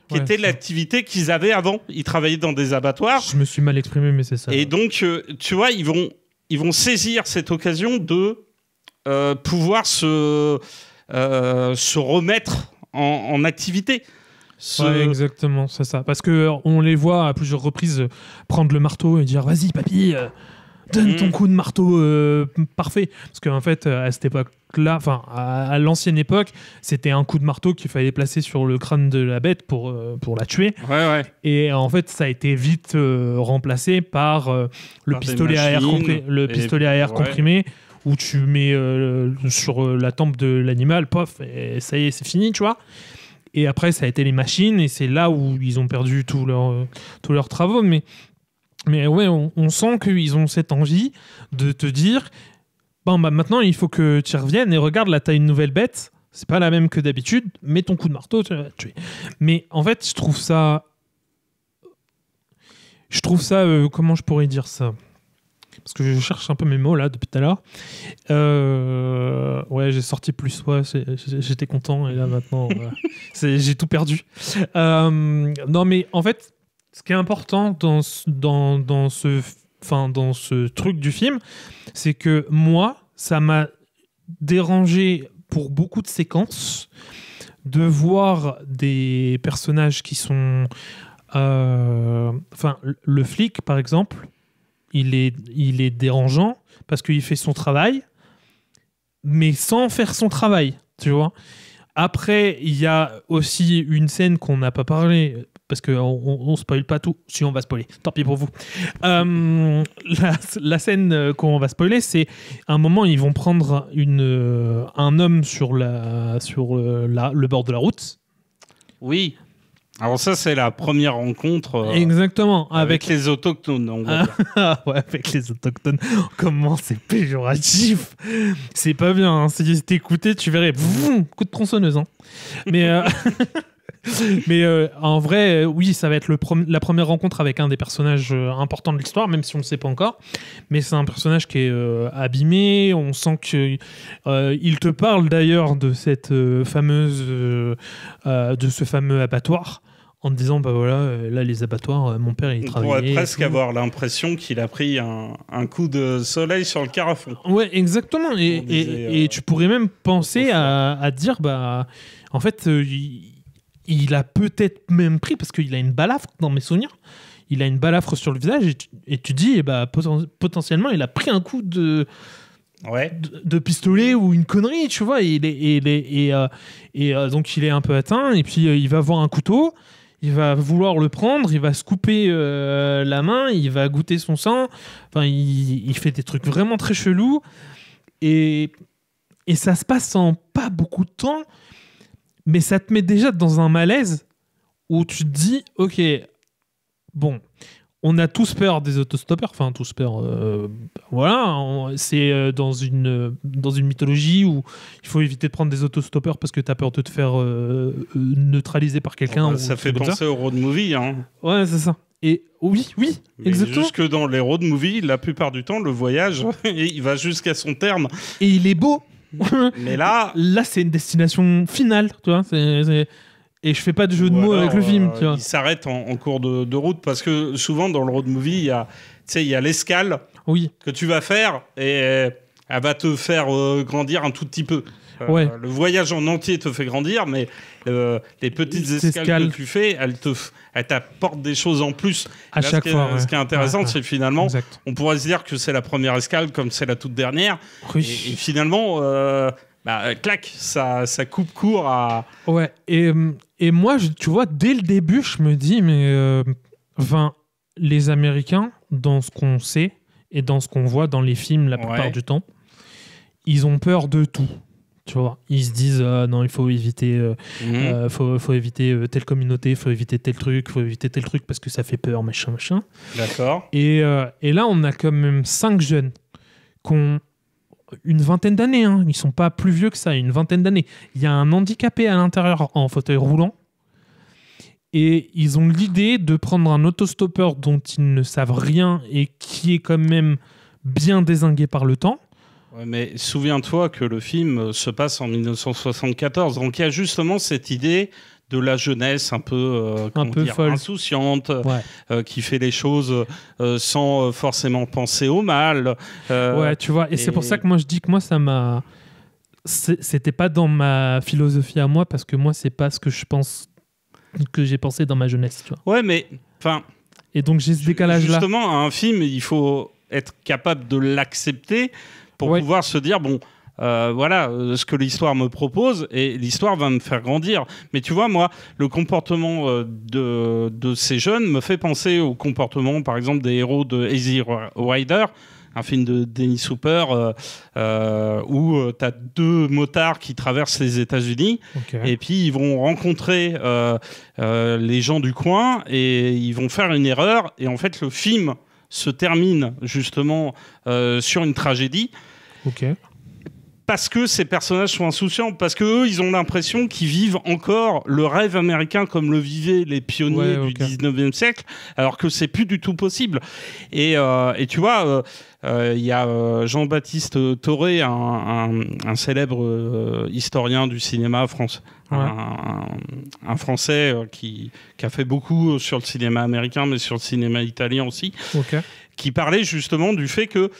qui était l'activité qu'ils avaient avant. Ils travaillaient dans des abattoirs. Je me suis mal exprimé, mais c'est ça. Et donc, tu vois, ils vont saisir cette occasion de pouvoir se remettre en activité. Exactement, c'est ça. Parce qu'on les voit à plusieurs reprises prendre le marteau et dire « Vas-y, papy donne ton coup de marteau parfait. Parce qu'en fait, à cette époque-là, enfin, à l'ancienne époque, c'était un coup de marteau qu'il fallait placer sur le crâne de la bête pour la tuer. Ouais. Et en fait, ça a été vite remplacé par le pistolet à air comprimé, où tu mets sur la tempe de l'animal, pof, et ça y est, c'est fini, tu vois. Et après, ça a été les machines, et c'est là où ils ont perdu tous leurs travaux. Mais ouais, on sent qu'ils ont cette envie de te dire, bon, bah, maintenant, il faut que tu reviennes, et regarde, là, t'as une nouvelle bête, c'est pas la même que d'habitude, mets ton coup de marteau, tu vas la tuer. Mais en fait, je trouve ça, comment je pourrais dire ça ? Parce que je cherche un peu mes mots là depuis tout à l'heure. Ouais, j'ai sorti plus. Ouais, j'étais content et là maintenant, j'ai tout perdu. Non, mais en fait, ce qui est important dans ce truc du film, c'est que moi, ça m'a dérangé pour beaucoup de séquences de voir des personnages qui sont, le flic par exemple. Il est dérangeant parce qu'il fait son travail, mais sans faire son travail, tu vois. Après, il y a aussi une scène qu'on n'a pas parlé, parce qu'on spoil pas tout. Si, on va spoiler, tant pis pour vous. La scène qu'on va spoiler, c'est un moment, ils vont prendre un homme sur le bord de la route. Oui. Alors ça, c'est la première rencontre exactement, avec les autochtones. Ouais, avec les autochtones. Comment c'est péjoratif. C'est pas bien. Hein. Si t'écoutais, tu verrais. Coup de tronçonneuse. Hein. Mais en vrai, oui, ça va être la première rencontre avec un des personnages importants de l'histoire, même si on ne le sait pas encore. Mais c'est un personnage qui est abîmé. On sent qu'il te parle d'ailleurs de cette de ce fameux abattoir. En te disant, bah voilà, là, les abattoirs, mon père, il travaillait. On pourrait presque avoir l'impression qu'il a pris un coup de soleil sur le carafon. Ouais, exactement. Et tu pourrais même penser à dire, bah, en fait, il a peut-être même pris, parce qu'il a une balafre dans mes souvenirs, il a une balafre sur le visage, et tu dis, et bah, potentiellement, il a pris un coup de pistolet ou une connerie, tu vois. Donc, il est un peu atteint, et puis il va avoir un couteau. Il va vouloir le prendre, il va se couper la main, il va goûter son sang. Enfin, il fait des trucs vraiment très chelous. Et ça se passe en pas beaucoup de temps, mais ça te met déjà dans un malaise où tu te dis, ok, bon, on a tous peur des autostoppeurs, enfin tous peur, voilà, c'est dans une mythologie où il faut éviter de prendre des autostoppeurs parce que tu as peur de te faire neutraliser par quelqu'un. Ça fait penser au road movie. Hein. Ouais, c'est ça. Et oui, mais exactement. Jusque dans les road movies, la plupart du temps, le voyage, il va jusqu'à son terme. Et il est beau. Mais là, c'est une destination finale, tu vois. Et je fais pas de jeu de mots avec le film. Tu vois. Il s'arrête en cours de route parce que souvent dans le road movie, il y a l'escale que tu vas faire et elle va te faire grandir un tout petit peu. Le voyage en entier te fait grandir, mais les petites escales que tu fais, elles t'apportent des choses en plus. À chaque fois. Ce qui est intéressant, c'est finalement, on pourrait se dire que c'est la première escale comme c'est la toute dernière. Oui. Et finalement... clac, ça coupe court à... Ouais, et moi, tu vois, dès le début, je me dis, mais les Américains, dans ce qu'on sait et dans ce qu'on voit dans les films la plupart du temps, ils ont peur de tout. Tu vois, ils se disent non, il faut éviter, faut éviter telle communauté, il faut éviter tel truc, parce que ça fait peur, machin. D'accord. Et là, on a quand même 5 jeunes qui ont une vingtaine d'années, hein. Ils sont pas plus vieux que ça, une vingtaine d'années. Il y a un handicapé à l'intérieur en fauteuil roulant et ils ont l'idée de prendre un autostoppeur dont ils ne savent rien et qui est quand même bien dézingué par le temps. Ouais, mais souviens-toi que le film se passe en 1974, donc il y a justement cette idée de la jeunesse un peu folle, insouciante, qui fait les choses sans forcément penser au mal. Ouais, tu vois, et c'est pour ça que moi je dis que moi ça m'a... C'était pas dans ma philosophie à moi, parce que moi c'est pas ce que je pense que j'ai pensé dans ma jeunesse, tu vois. Ouais, mais enfin... Et donc j'ai ce décalage-là. Justement, un film, il faut être capable de l'accepter pour pouvoir se dire, bon, voilà ce que l'histoire me propose, et l'histoire va me faire grandir. Mais tu vois, moi, le comportement de ces jeunes me fait penser au comportement, par exemple, des héros de Easy Rider, un film de Dennis Hopper où tu as deux motards qui traversent les États-Unis et puis ils vont rencontrer les gens du coin et ils vont faire une erreur, et en fait le film se termine justement sur une tragédie. Parce que ces personnages sont insouciants, parce qu'eux, ils ont l'impression qu'ils vivent encore le rêve américain comme le vivaient les pionniers du 19e siècle, alors que c'est plus du tout possible. Et tu vois, il y a Jean-Baptiste Thoré, un célèbre historien du cinéma français, un Français qui a fait beaucoup sur le cinéma américain, mais sur le cinéma italien aussi, qui parlait justement du fait que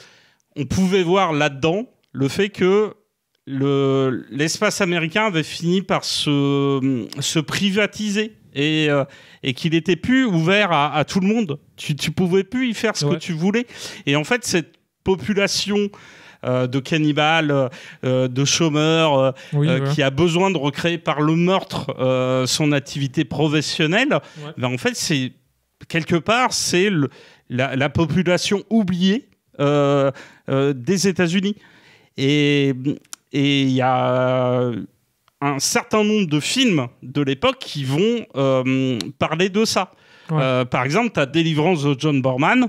on pouvait voir là-dedans le fait que l'espace américain avait fini par se privatiser et qu'il n'était plus ouvert à tout le monde. Tu pouvais plus y faire ce que tu voulais. Et en fait, cette population de cannibales, de chômeurs, qui a besoin de recréer par le meurtre son activité professionnelle, ben en fait, c'est quelque part, c'est la population oubliée des États-Unis. Et il y a un certain nombre de films de l'époque qui vont parler de ça. Par exemple, tu as Deliverance de John Borman.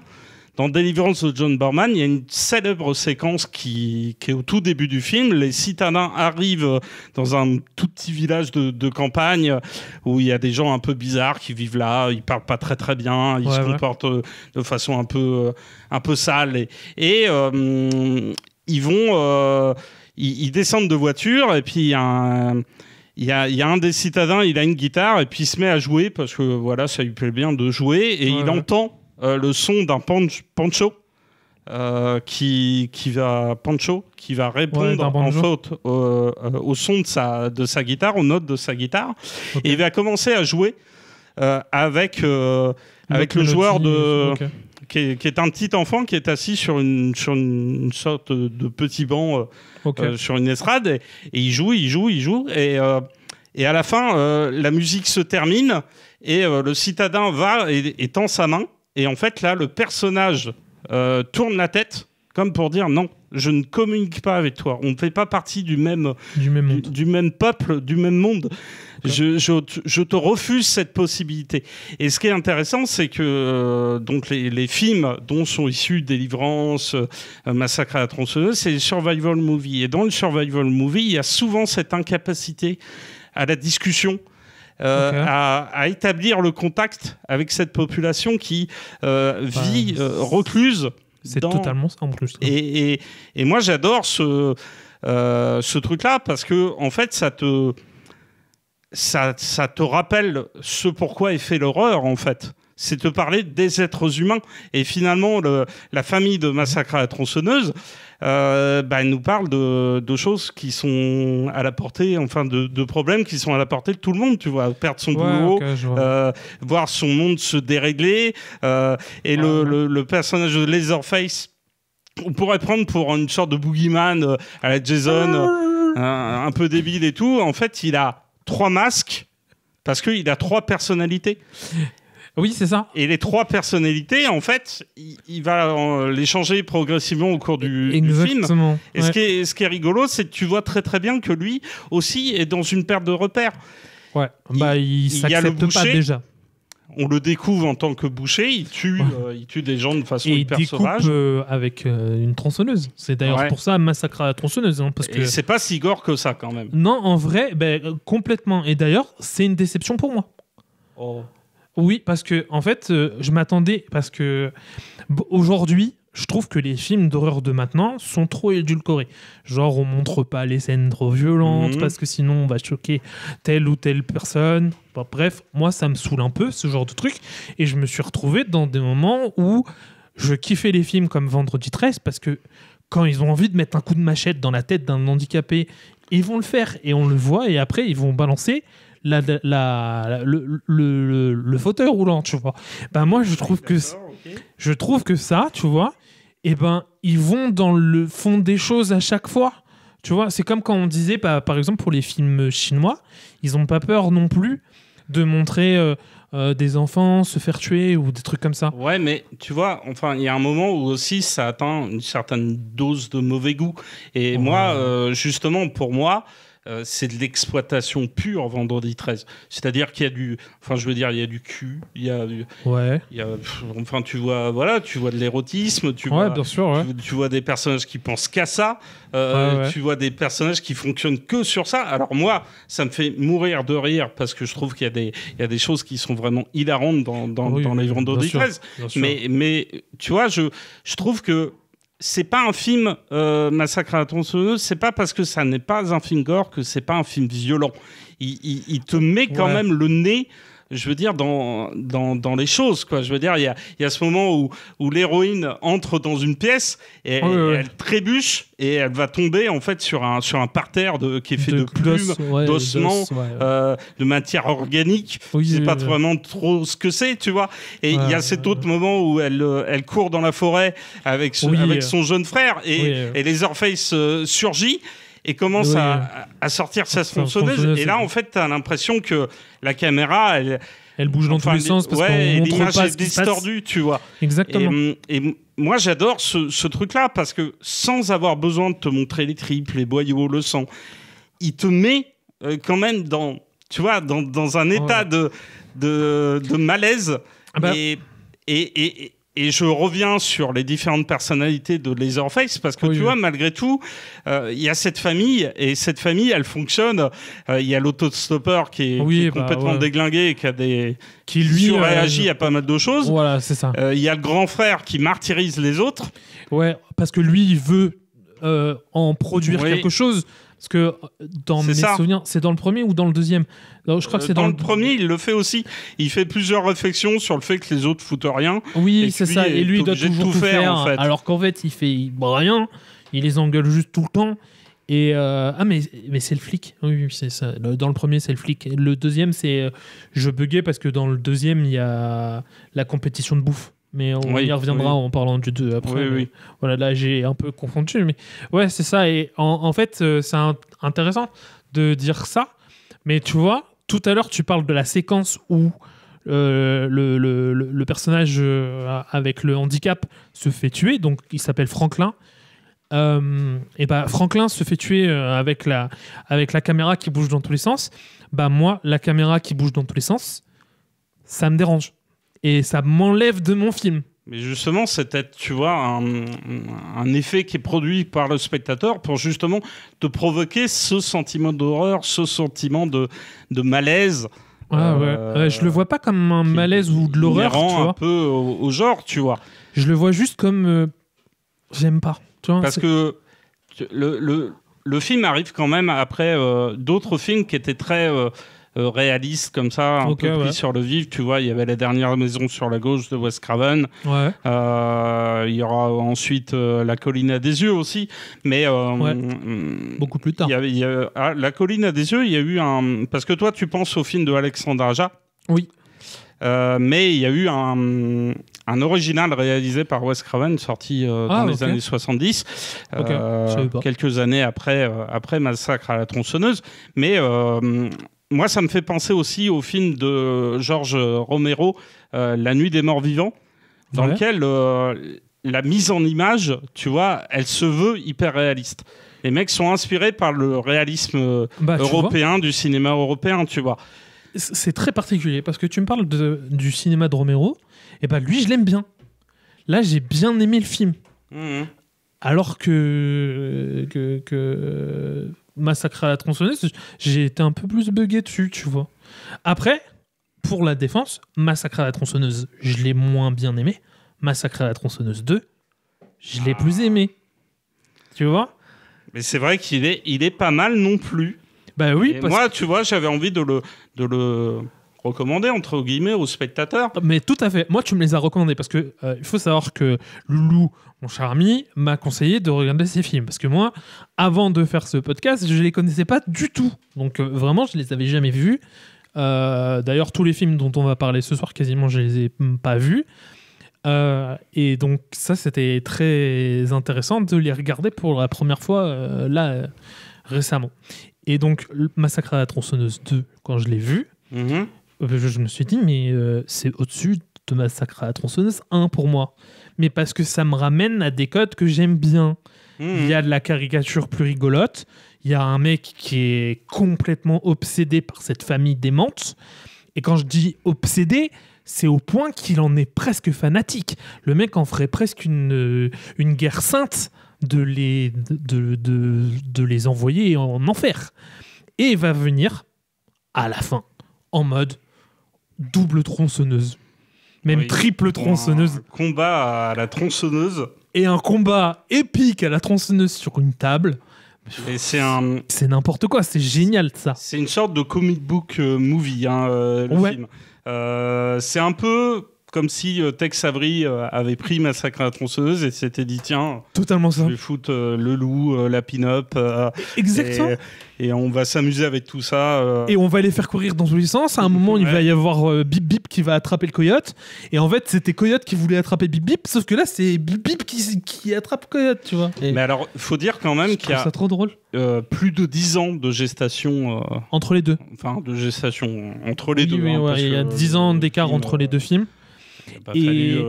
Dans Deliverance de John Borman, il y a une célèbre séquence qui est au tout début du film. Les citadins arrivent dans un tout petit village de campagne où il y a des gens un peu bizarres qui vivent là. Ils parlent pas très très bien. Ils se comportent de façon un peu sale. Et ils vont... Ils descendent de voiture, et puis il y a un des citadins, il a une guitare, et puis il se met à jouer, parce que voilà, ça lui plaît bien de jouer, et il entend le son d'un Pancho qui va répondre en faute au son de sa guitare, aux notes de sa guitare, et il va commencer à jouer avec le joueur qui est un petit enfant qui est assis sur une sorte de petit banc sur une estrade, et il joue, et à la fin, la musique se termine, et le citadin va et tend sa main, et en fait là, le personnage tourne la tête comme pour dire non, je ne communique pas avec toi, on ne fait pas partie du même peuple, du même monde. Je te refuse cette possibilité. Et ce qui est intéressant, c'est que donc les films dont sont issus Délivrance, Massacre à la tronçonneuse, c'est les survival movies. Et dans le survival movie, il y a souvent cette incapacité à la discussion, à établir le contact avec cette population qui vit recluse. C'est totalement ça en plus. Et moi, j'adore ce truc-là, parce que en fait, ça te rappelle ce pourquoi est fait l'horreur, en fait. C'est te parler des êtres humains. Et finalement, la famille de Massacre à la tronçonneuse, elle nous parle de choses qui sont à la portée, enfin de problèmes qui sont à la portée de tout le monde, tu vois. Perdre son boulot, voir son monde se dérégler, et le personnage de Leatherface, on pourrait prendre pour une sorte de boogeyman à la Jason, un peu débile et tout. En fait, il a 3 masques parce qu'il a 3 personnalités. Oui, c'est ça. Et les 3 personnalités, en fait, il va les changer progressivement au cours du film. Et ce qui est rigolo, c'est que tu vois très très bien que lui aussi est dans une perte de repères. Ouais. Il s'accepte pas déjà. On le découvre en tant que boucher, il tue des gens de façon hyper sauvage. Et il découpe avec une tronçonneuse. C'est d'ailleurs pour ça Massacre à la tronçonneuse. Parce que... Et c'est pas si gore que ça, quand même. Non, en vrai, complètement. Et d'ailleurs, c'est une déception pour moi. Oui, parce que en fait, je m'attendais... Parce que aujourd'hui, je trouve que les films d'horreur de maintenant sont trop édulcorés. Genre, on montre pas les scènes trop violentes parce que sinon on va choquer telle ou telle personne. Bon, bref, moi ça me saoule un peu ce genre de truc, et je me suis retrouvé dans des moments où je kiffais les films comme Vendredi 13, parce que quand ils ont envie de mettre un coup de machette dans la tête d'un handicapé, ils vont le faire et on le voit, et après ils vont balancer le fauteuil roulant, tu vois. Moi je trouve que ça, tu vois, eh ben, ils vont dans le fond des choses à chaque fois. Tu vois, c'est comme quand on disait, par exemple, pour les films chinois, ils n'ont pas peur non plus de montrer des enfants se faire tuer ou des trucs comme ça. Ouais, mais tu vois, enfin, il y a un moment où aussi ça atteint une certaine dose de mauvais goût. Et moi, justement, pour moi, c'est de l'exploitation pure Vendredi 13. C'est-à-dire qu'il y a du... Enfin, je veux dire, il y a du cul, il y a... Ouais. Enfin, tu vois de l'érotisme, bien sûr, ouais. tu vois des personnages qui pensent qu'à ça, tu vois des personnages qui fonctionnent que sur ça. Alors moi, ça me fait mourir de rire parce que je trouve qu'il y a des choses qui sont vraiment hilarantes dans les Vendredi 13. Mais tu vois, je trouve que c'est pas un film Massacre à la tronçonneuse, c'est pas parce que ça n'est pas un film gore que c'est pas un film violent. Il te met quand même le nez, je veux dire, dans les choses, quoi. Je veux dire, il y a ce moment où l'héroïne entre dans une pièce et elle trébuche et elle va tomber en fait sur un parterre qui est fait de plumes, d'ossements, de matière organique. Je sais pas vraiment trop ce que c'est, tu vois. Et il y a cet autre moment où elle court dans la forêt avec son jeune frère et Leatherface surgit et commence à sortir sa tronçonneuse. Et là, en fait, tu as l'impression que la caméra, elle bouge dans tous les sens parce qu'on montre l'image pas est distordue, tu vois. Exactement. Et moi, j'adore ce truc-là parce que sans avoir besoin de te montrer les tripes, les boyaux, le sang, il te met quand même dans un état de malaise. Et je reviens sur les différentes personnalités de Leatherface parce que tu vois, malgré tout, il y a cette famille et cette famille, elle fonctionne. Il y a l'autostoppeur qui est complètement déglingué et qui lui réagit à pas mal de choses. Voilà, c'est ça. Il y a le grand frère qui martyrise les autres. Ouais, parce que lui, il veut en produire quelque chose. Parce que dans mes souvenirs, c'est dans le premier ou dans le deuxième? Alors, je crois que c'est dans le premier, il le fait aussi. Il fait plusieurs réflexions sur le fait que les autres foutent rien. Oui, c'est ça. Et lui, il doit toujours tout faire. En fait. Alors qu'en fait, il fait rien. Il les engueule juste tout le temps. Et mais c'est le flic. Oui, c'est ça. Dans le premier, c'est le flic. Le deuxième, c'est je buguais parce que dans le deuxième, il y a la compétition de bouffe. Mais on y reviendra en parlant du 2 après. Oui. Voilà, là, j'ai un peu confondu. Mais ouais, c'est ça. Et en fait, c'est intéressant de dire ça. Mais tu vois, tout à l'heure, tu parles de la séquence où le personnage avec le handicap se fait tuer. Donc, il s'appelle Franklin. Et Franklin se fait tuer avec la caméra qui bouge dans tous les sens. Moi, la caméra qui bouge dans tous les sens, ça me dérange. Et ça m'enlève de mon film. Mais justement, c'est peut-être, tu vois, un effet qui est produit par le spectateur pour justement te provoquer ce sentiment d'horreur, ce sentiment de malaise. Je le vois pas comme un malaise ou de l'horreur, tu vois. Un peu au genre, tu vois. Je le vois juste comme j'aime pas. Tu vois, parce que le film arrive quand même après d'autres films qui étaient très réaliste comme ça, un peu pris sur le vif. Tu vois, il y avait La Dernière Maison sur la gauche de Wes Craven. Il y aura ensuite La Colline à des yeux aussi. Mais beaucoup plus tard. La Colline à des yeux, il y a eu un... Parce que toi, tu penses au film de Alexandre Aja. Oui. Mais il y a eu un original réalisé par Wes Craven sorti dans les années 70, quelques années après Massacre à la tronçonneuse. Mais moi, ça me fait penser aussi au film de George Romero, La Nuit des morts vivants, dans lequel la mise en image, tu vois, elle se veut hyper réaliste. Les mecs sont inspirés par le réalisme européen, du cinéma européen, tu vois. C'est très particulier, parce que tu me parles du cinéma de Romero, et lui, je l'aime bien. Là, j'ai bien aimé le film. Alors que Massacre à la tronçonneuse, j'ai été un peu plus bugué dessus, tu vois. Après, pour la défense, Massacre à la tronçonneuse, je l'ai moins bien aimé. Massacre à la tronçonneuse 2, je l'ai plus aimé. Tu vois? Mais c'est vrai qu'il est pas mal non plus. Oui. Moi, tu vois, j'avais envie de le recommander, entre guillemets, aux spectateurs. Mais tout à fait. Moi, tu me les as recommandés parce que il faut savoir que Loulou, mon cher ami, m'a conseillé de regarder ces films. Parce que moi, avant de faire ce podcast, je les connaissais pas du tout. Donc, vraiment, je les avais jamais vus. D'ailleurs, tous les films dont on va parler ce soir, quasiment, je les ai pas vus. Et donc ça, c'était très intéressant de les regarder pour la première fois récemment. Et donc le Massacre à la tronçonneuse 2, quand je l'ai vu, je me suis dit mais c'est au-dessus de Massacre à la tronçonneuse 1 pour moi. Mais parce que ça me ramène à des codes que j'aime bien. Il y a de la caricature plus rigolote. Il y a un mec qui est complètement obsédé par cette famille démente. Et quand je dis obsédé, c'est au point qu'il en est presque fanatique. Le mec en ferait presque une guerre sainte de les envoyer en enfer. Et il va venir, à la fin, en mode double tronçonneuse. Même triple tronçonneuse. Un combat à la tronçonneuse. Et un combat épique à la tronçonneuse sur une table. Et c'est n'importe quoi, c'est génial ça. C'est une sorte de comic book movie, le film. C'est un peu comme si Tex Avery avait pris Massacre à la tronçonneuse et s'était dit tiens, totalement ça. Je vais foutre le loup, la pin-up. Exactement. Et on va s'amuser avec tout ça. Et on va les faire courir dans tous les sens. À un moment, il va y avoir Bip Bip qui va attraper le coyote. Et en fait, c'était Coyote qui voulait attraper Bip Bip, sauf que là, c'est Bip Bip qui attrape Coyote, tu vois. Mais alors, il faut dire quand même qu'il y a ça trop drôle. Plus de 10 ans de gestation. Entre les deux. Enfin, de gestation entre les deux. Oui, il y a 10 ans d'écart entre les deux films. Il n'a pas fallu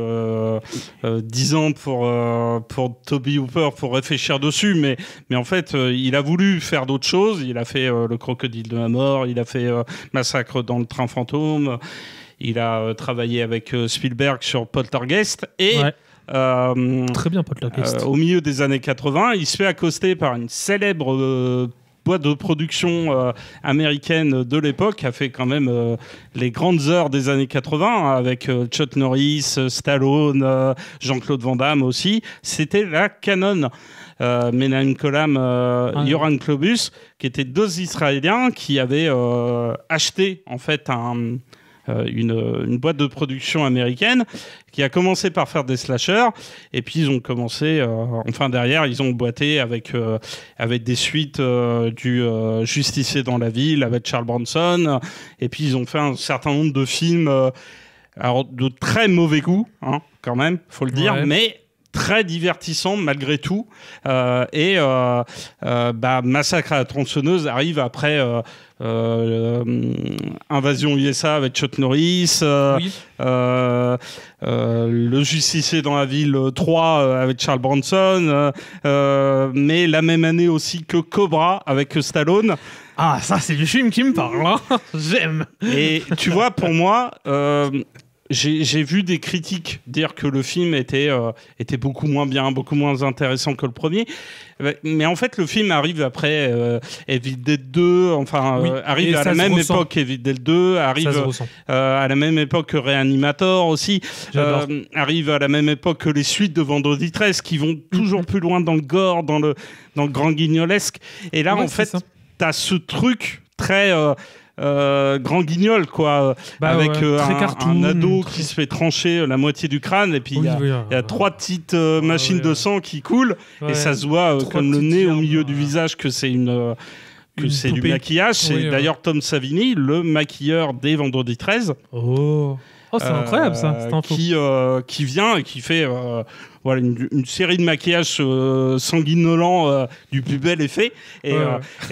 10 ans pour Toby Hooper pour réfléchir dessus, mais en fait, il a voulu faire d'autres choses. Il a fait Le Crocodile de la Mort, il a fait Massacre dans le train fantôme, il a travaillé avec Spielberg sur Poltergeist et... très bien, Poltergeist. Au milieu des années 80, il se fait accoster par une célèbre boîte de production américaine de l'époque, qui a fait quand même les grandes heures des années 80, avec Chuck Norris, Stallone, Jean-Claude Van Damme aussi. C'était la Canon. Menahem Kolam, Yoram Globus, qui étaient deux Israéliens qui avaient acheté en fait une boîte de production américaine qui a commencé par faire des slashers et puis ils ont commencé derrière ils ont boité avec des suites du Justicier dans la ville avec Charles Bronson et puis ils ont fait un certain nombre de films alors de très mauvais goût quand même faut le dire mais très divertissant malgré tout Massacre à la tronçonneuse arrive après Invasion USA avec Chuck Norris, Le Justicier dans la ville 3 avec Charles Bronson, mais la même année aussi que Cobra avec Stallone. Ah, ça c'est du film qui me parle, hein. J'aime. Et tu vois, pour moi... J'ai vu des critiques dire que le film était beaucoup moins bien, beaucoup moins intéressant que le premier. Mais en fait, le film arrive après Evil Dead 2, arrive à la même époque Evil Dead 2, arrive à la même époque que Reanimator aussi, arrive à la même époque que les suites de Vendredi 13 qui vont toujours plus loin dans le gore, dans le grand guignolesque. Et là, en fait, t'as ce truc très... grand guignol quoi avec un ado qui se fait trancher la moitié du crâne et puis il y a trois petites machines de sang qui coulent et ça se voit comme le nez au milieu du visage que c'est du maquillage. C'est d'ailleurs Tom Savini, le maquilleur des Vendredi 13. C'est incroyable ça, qui vient et qui fait une série de maquillages sanguinolents du plus bel effet. Et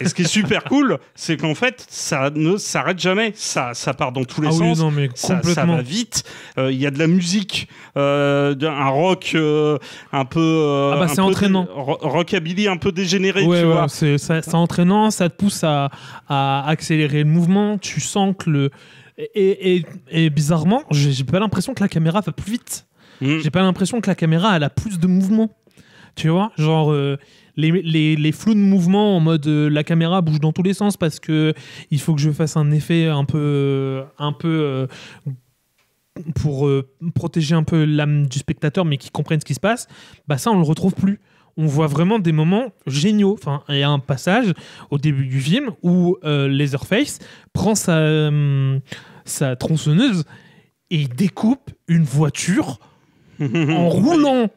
ce qui est super cool, c'est qu'en fait, ça ne s'arrête jamais. Ça part dans tous les sens. Non, mais ça va vite. Il y a de la musique, un rock un peu... c'est entraînant. Rockabilly un peu dégénéré, tu vois. C'est entraînant, ça te pousse à accélérer le mouvement. Tu sens que Et bizarrement, j'ai pas l'impression que la caméra va plus vite. J'ai pas l'impression que la caméra elle a plus de mouvement. Tu vois, genre les flous de mouvement en mode la caméra bouge dans tous les sens parce que il faut que je fasse un effet un peu pour protéger un peu l'âme du spectateur, mais qui comprenne ce qui se passe. Ça on le retrouve plus. On voit vraiment des moments géniaux. Enfin, il y a un passage au début du film où Leatherface prend sa tronçonneuse et il découpe une voiture en roulant.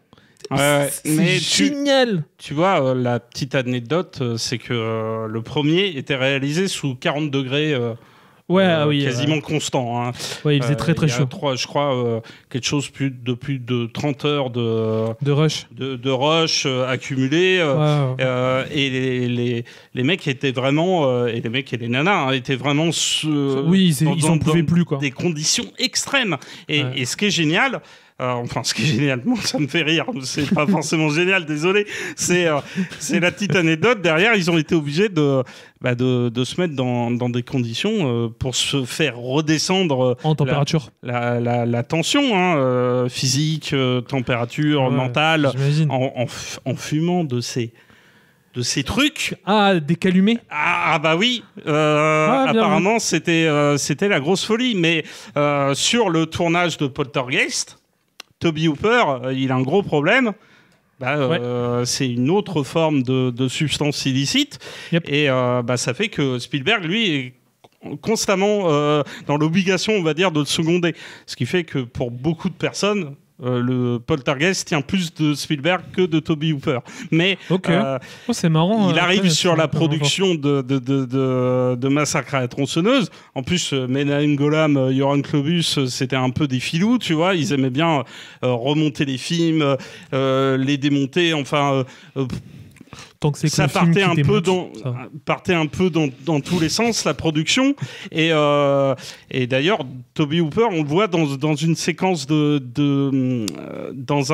C'est génial. Tu vois, la petite anecdote, c'est que le premier était réalisé sous 40 degrés quasiment constant. Hein. Ouais, il faisait très chaud. Je crois quelque chose plus de 30 heures de rush, de rush accumulé. Et les mecs étaient vraiment, et les mecs et les nanas étaient vraiment ils en pouvaient plus, quoi. Des conditions extrêmes. Et ce qui est génial. Ce qui est génial, moi, ça me fait rire, c'est pas forcément génial, désolé, c'est la petite anecdote. Derrière, ils ont été obligés de se mettre dans des conditions pour se faire redescendre en température, la tension physique, température mentale, en fumant de ces trucs. Des calumets. Bah oui. Apparemment, c'était la grosse folie. Mais sur le tournage de Poltergeist, Tobe Hooper, il a un gros problème. C'est une autre forme de substance illicite. Yep. Et ça fait que Spielberg, lui, est constamment dans l'obligation, on va dire, de le seconder. Ce qui fait que pour beaucoup de personnes, le Poltergeist tient plus de Spielberg que de Tobe Hooper. Mais c'est marrant. Il arrive sur la production de Massacre à la tronçonneuse. En plus, Menahem Golan, Yoram Globus, c'était un peu des filous, tu vois. Ils aimaient bien remonter les films, les démonter. Ça partait un peu dans tous les sens, la production. Et d'ailleurs, Tobe Hooper, on le voit dans une séquence dans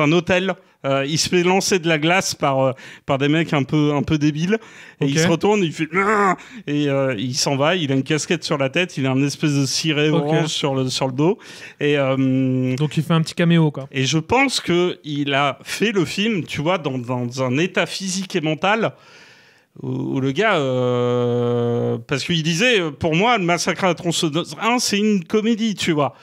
un hôtel. Il se fait lancer de la glace par des mecs un peu débiles. Et il se retourne, il fait... Et il s'en va, il a une casquette sur la tête, il a une espèce de ciré orange sur le dos. Et, donc il fait un petit caméo, quoi. Et je pense qu'il a fait le film, tu vois, dans un état physique et mental où le gars... parce qu'il disait, pour moi, le Massacre à la tronçonneuse 1, c'est une comédie, tu vois.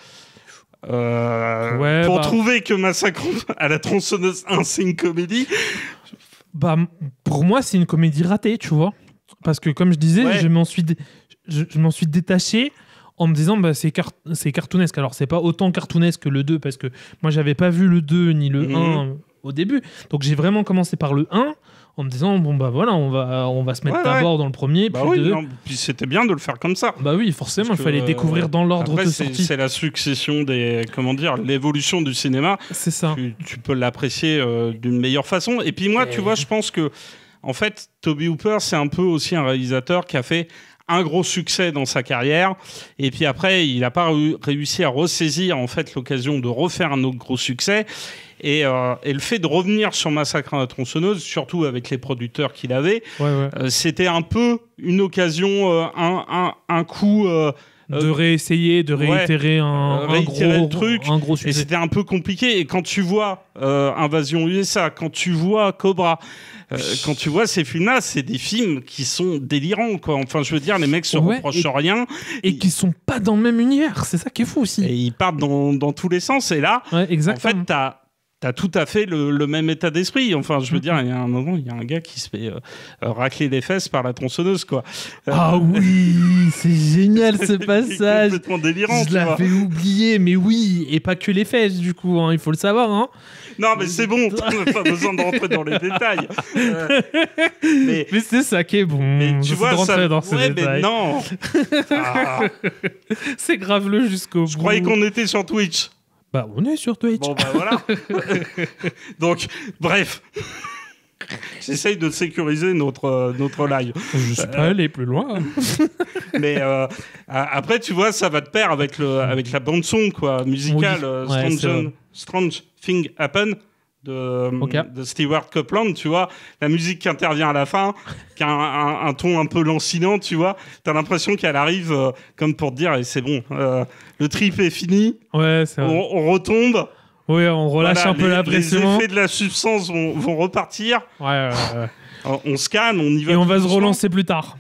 Pour trouver que Massacre à la tronçonneuse 1 c'est une comédie, pour moi c'est une comédie ratée, tu vois, parce que comme je disais, je m'en suis détaché en me disant c'est cartoonesque. Alors c'est pas autant cartoonesque que le 2 parce que moi j'avais pas vu le 2 ni le 1 au début, donc j'ai vraiment commencé par le 1 en me disant on va se mettre d'abord dans le premier, puis c'était bien de le faire comme ça. Bah oui, forcément, il fallait découvrir dans l'ordre de sortie. C'est la succession l'évolution du cinéma. C'est ça. Tu peux l'apprécier d'une meilleure façon. Et puis moi, tu vois, je pense que en fait, Tobe Hooper, c'est un peu aussi un réalisateur qui a fait un gros succès dans sa carrière, et puis après, il n'a pas réussi à ressaisir en fait l'occasion de refaire un autre gros succès. Et le fait de revenir sur Massacre à la tronçonneuse, surtout avec les producteurs qu'il avait, c'était un peu une occasion, un coup... de réessayer, de réitérer un gros succès. Et c'était un peu compliqué. Et quand tu vois Invasion USA, quand tu vois Cobra, quand tu vois ces films-là, c'est des films qui sont délirants, quoi. Enfin, je veux dire, les mecs se reprochent rien. Et qui sont pas dans le même univers. C'est ça qui est fou aussi. Et ils partent dans tous les sens. Et là, en fait, t'as tout à fait le même état d'esprit. Enfin, je veux dire, il y a un moment, il y a un gars qui se fait racler les fesses par la tronçonneuse, quoi. Ah oui, c'est génial ce passage. C'est complètement délirant. Je l'avais oublié, mais oui, et pas que les fesses, du coup, hein, il faut le savoir. Hein. Non, mais c'est bon, on n'a pas besoin de rentrer dans les détails. Mais c'est ça qui est bon. Mais tu vois, dans ces détails. Mais non. C'est grave-le jusqu'au bout. Je croyais qu'on était sur Twitch. On est sur Twitch. Bon, voilà. Donc, bref. J'essaye de sécuriser notre live. Je suis pas allé plus loin. Mais après, tu vois, ça va de pair avec la bande-son, quoi, musicale. Strange Thing Happen de Stewart Copeland, tu vois. La musique qui intervient à la fin, qui a un ton un peu lancinant, tu vois. T'as l'impression qu'elle arrive comme pour te dire, et c'est bon, le trip est fini. Ouais, c'est vrai. On retombe. Oui, on relâche un peu la pression. Les effets de la substance vont repartir. Ouais. On se calme, on y va. Et on va se relancer plus tard.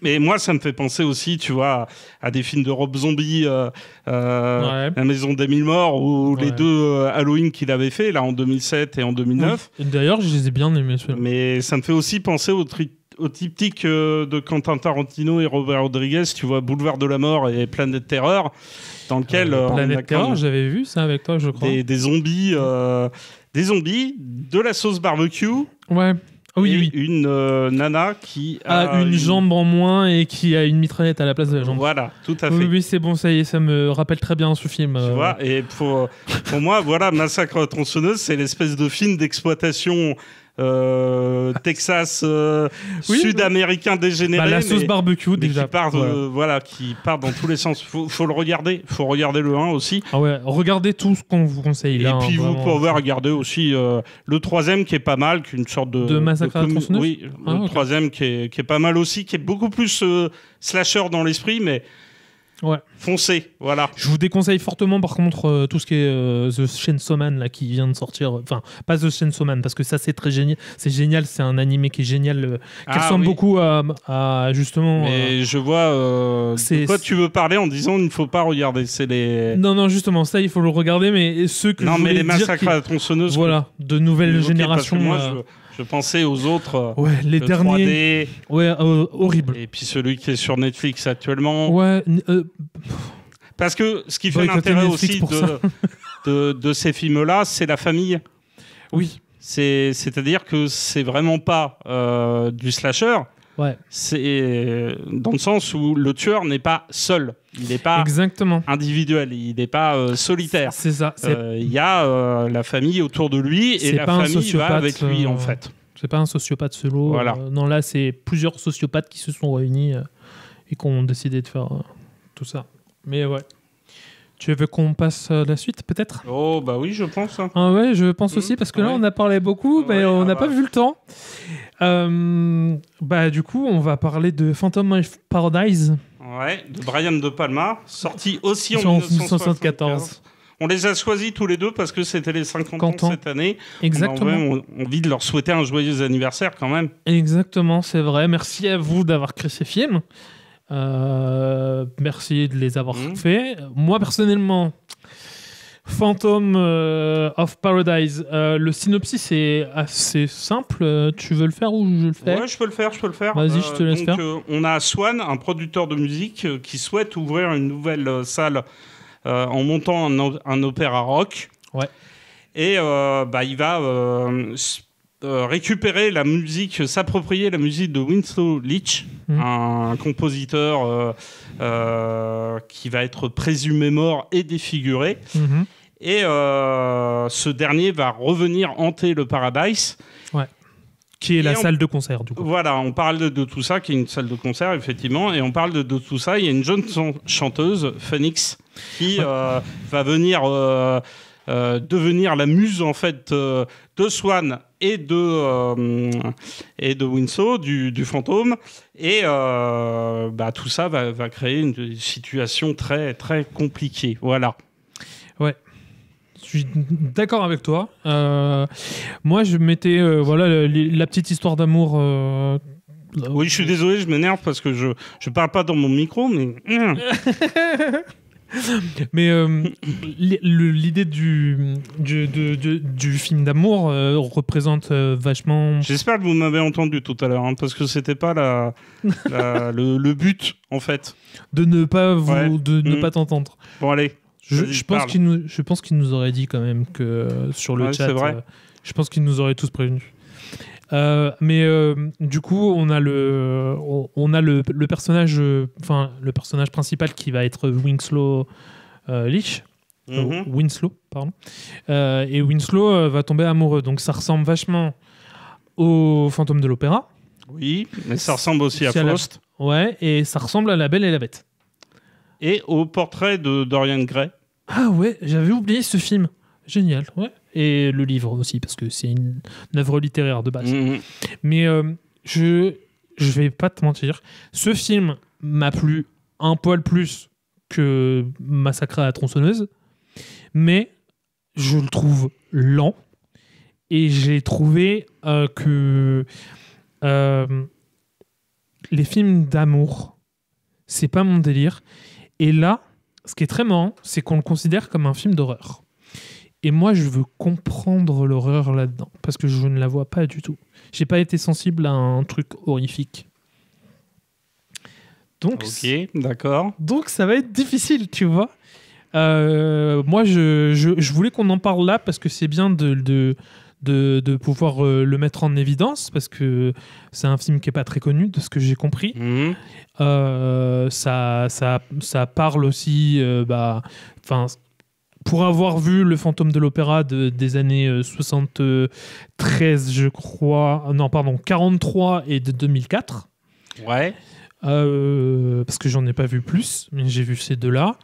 Mais moi, ça me fait penser aussi, tu vois, à des films de Rob Zombie, La Maison des Mille Morts, ou les deux Halloween qu'il avait fait, là, en 2007 et en 2009. Oui. Et d'ailleurs, je les ai bien aimés, ceux-là. Mais ça me fait aussi penser au triptyque de Quentin Tarantino et Robert Rodriguez, tu vois, Boulevard de la Mort et Planète Terreur, dans lequel... Planète Terreur, j'avais vu ça avec toi, je crois. Des zombies, de la sauce barbecue. Ouais. Oui. Une nana qui a une jambe en moins et qui a une mitraillette à la place de la jambe. Voilà, tout à fait. Oui, c'est bon, ça y est, ça me rappelle très bien ce film. Tu vois, et pour moi, voilà, Massacre à la tronçonneuse, c'est l'espèce de film d'exploitation Texas sud-américain dégénéré, la sauce barbecue déjà, qui part dans tous les sens. Faut le regarder, faut regarder le 1 aussi. Ah ouais, regardez tout ce qu'on vous conseille là. Et puis vous pouvez regarder aussi le troisième qui est pas mal, qui est une sorte de Massacre à la tronçonneuse. Oui, le troisième qui est pas mal aussi, qui est beaucoup plus slasher dans l'esprit, mais foncez, voilà. Je vous déconseille fortement par contre tout ce qui est The Chainsaw Man là, qui vient de sortir. Enfin, pas The Chainsaw Man parce que ça c'est très génial. C'est génial, c'est un animé qui est génial, qui ressemble beaucoup à justement. Mais je vois de quoi tu veux parler en disant il ne faut pas regarder. C'est les. Non, justement, ça il faut le regarder, mais ceux que. Non, mais les Massacres à la tronçonneuse. Voilà, de nouvelles générations. Moi, je pensais aux autres. Les derniers. 3D. Horrible. Et puis celui qui est sur Netflix actuellement. Parce que ce qui fait l'intérêt aussi de ces films-là, c'est la famille. Oui. C'est-à-dire que c'est vraiment pas du slasher. C'est dans le sens où le tueur n'est pas seul. Il n'est pas individuel. Il n'est pas solitaire. C'est ça. Il y a la famille autour de lui et la famille va avec lui en fait. C'est pas un sociopathe solo. Voilà. Non, là, c'est plusieurs sociopathes qui se sont réunis et qui ont décidé de faire tout ça. Mais ouais. Tu veux qu'on passe à la suite, peut-être ? Oh, bah oui, je pense. Ah ouais, je pense aussi, parce que là, on a parlé beaucoup, mais on n'a pas vu le temps. Du coup, on va parler de Phantom of Paradise. Ouais, de Brian De Palma, sorti aussi en 1974. On les a choisis tous les deux parce que c'était les 50 ans cette année. Exactement. On a envie de leur souhaiter un joyeux anniversaire quand même. Exactement, c'est vrai. Merci à vous d'avoir créé ces films. Merci de les avoir fait. Moi, personnellement, Phantom of Paradise, le synopsis est assez simple. Tu veux le faire ou je le fais ? Ouais, je peux le faire. Vas-y, je te laisse faire. On a Swan, un producteur de musique, qui souhaite ouvrir une nouvelle salle en montant un opéra rock. Ouais. Et il va récupérer la musique, s'approprier la musique de Winslow Leach, un compositeur qui va être présumé mort et défiguré. Et ce dernier va revenir hanter le Paradise. Qui est la salle de concert, du coup. Voilà, on parle de tout ça, qui est une salle de concert, effectivement, et on parle de tout ça. Il y a une jeune chanteuse, Phoenix, qui va venir devenir la muse, en fait, de Swan et de Winslow, du fantôme. Et tout ça va créer une situation très, très compliquée. Voilà. Ouais. Je suis d'accord avec toi. Moi, je mettais la petite histoire d'amour. Oui, je suis désolé, je m'énerve parce que je parle pas dans mon micro, mais. Mais l'idée du film d'amour représente vachement. J'espère que vous m'avez entendu tout à l'heure, parce que c'était pas le but en fait. De ne pas ne pas t'entendre. Bon allez. Je pense qu'il nous aurait dit quand même que sur le chat. C'est vrai. Je pense qu'il nous aurait tous prévenus. Du coup, on a le personnage, le personnage principal qui va être Winslow Leach. Winslow, pardon. Et Winslow va tomber amoureux. Donc ça ressemble vachement au Fantôme de l'Opéra. Oui, mais ça ressemble aussi à Faust. Ouais, et ça ressemble à La Belle et la Bête. Et au portrait de Dorian Gray. Ah ouais, j'avais oublié ce film. Génial, ouais. Et le livre aussi, parce que c'est une œuvre littéraire de base. Mais je vais pas te mentir, ce film m'a plu un poil plus que Massacre à la tronçonneuse, mais je le trouve lent, et j'ai trouvé que les films d'amour, c'est pas mon délire. Et là, ce qui est très marrant, c'est qu'on le considère comme un film d'horreur. Et moi, je veux comprendre l'horreur là-dedans, parce que je ne la vois pas du tout. J'ai pas été sensible à un truc horrifique. Donc, ok, d'accord. Donc ça va être difficile, tu vois. Moi, je voulais qu'on en parle là, parce que c'est bien de de pouvoir le mettre en évidence, parce que c'est un film qui n'est pas très connu, de ce que j'ai compris. Ça parle aussi... pour avoir vu le Fantôme de l'Opéra des années 73, je crois... Non, pardon, 43 et de 2004. Ouais. Parce que j'en ai pas vu plus, mais j'ai vu ces deux-là.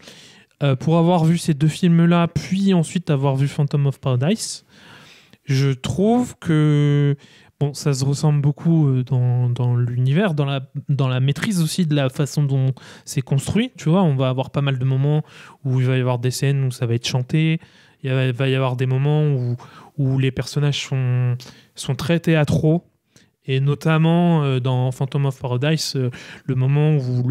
Pour avoir vu ces deux films-là, puis ensuite avoir vu Phantom of Paradise, je trouve que ça se ressemble beaucoup dans l'univers, dans la maîtrise aussi de la façon dont c'est construit. Tu vois, on va avoir pas mal de moments où il va y avoir des scènes où ça va être chanté. Il va y avoir des moments où les personnages sont très théâtraux. Et notamment dans Phantom of Paradise, le moment où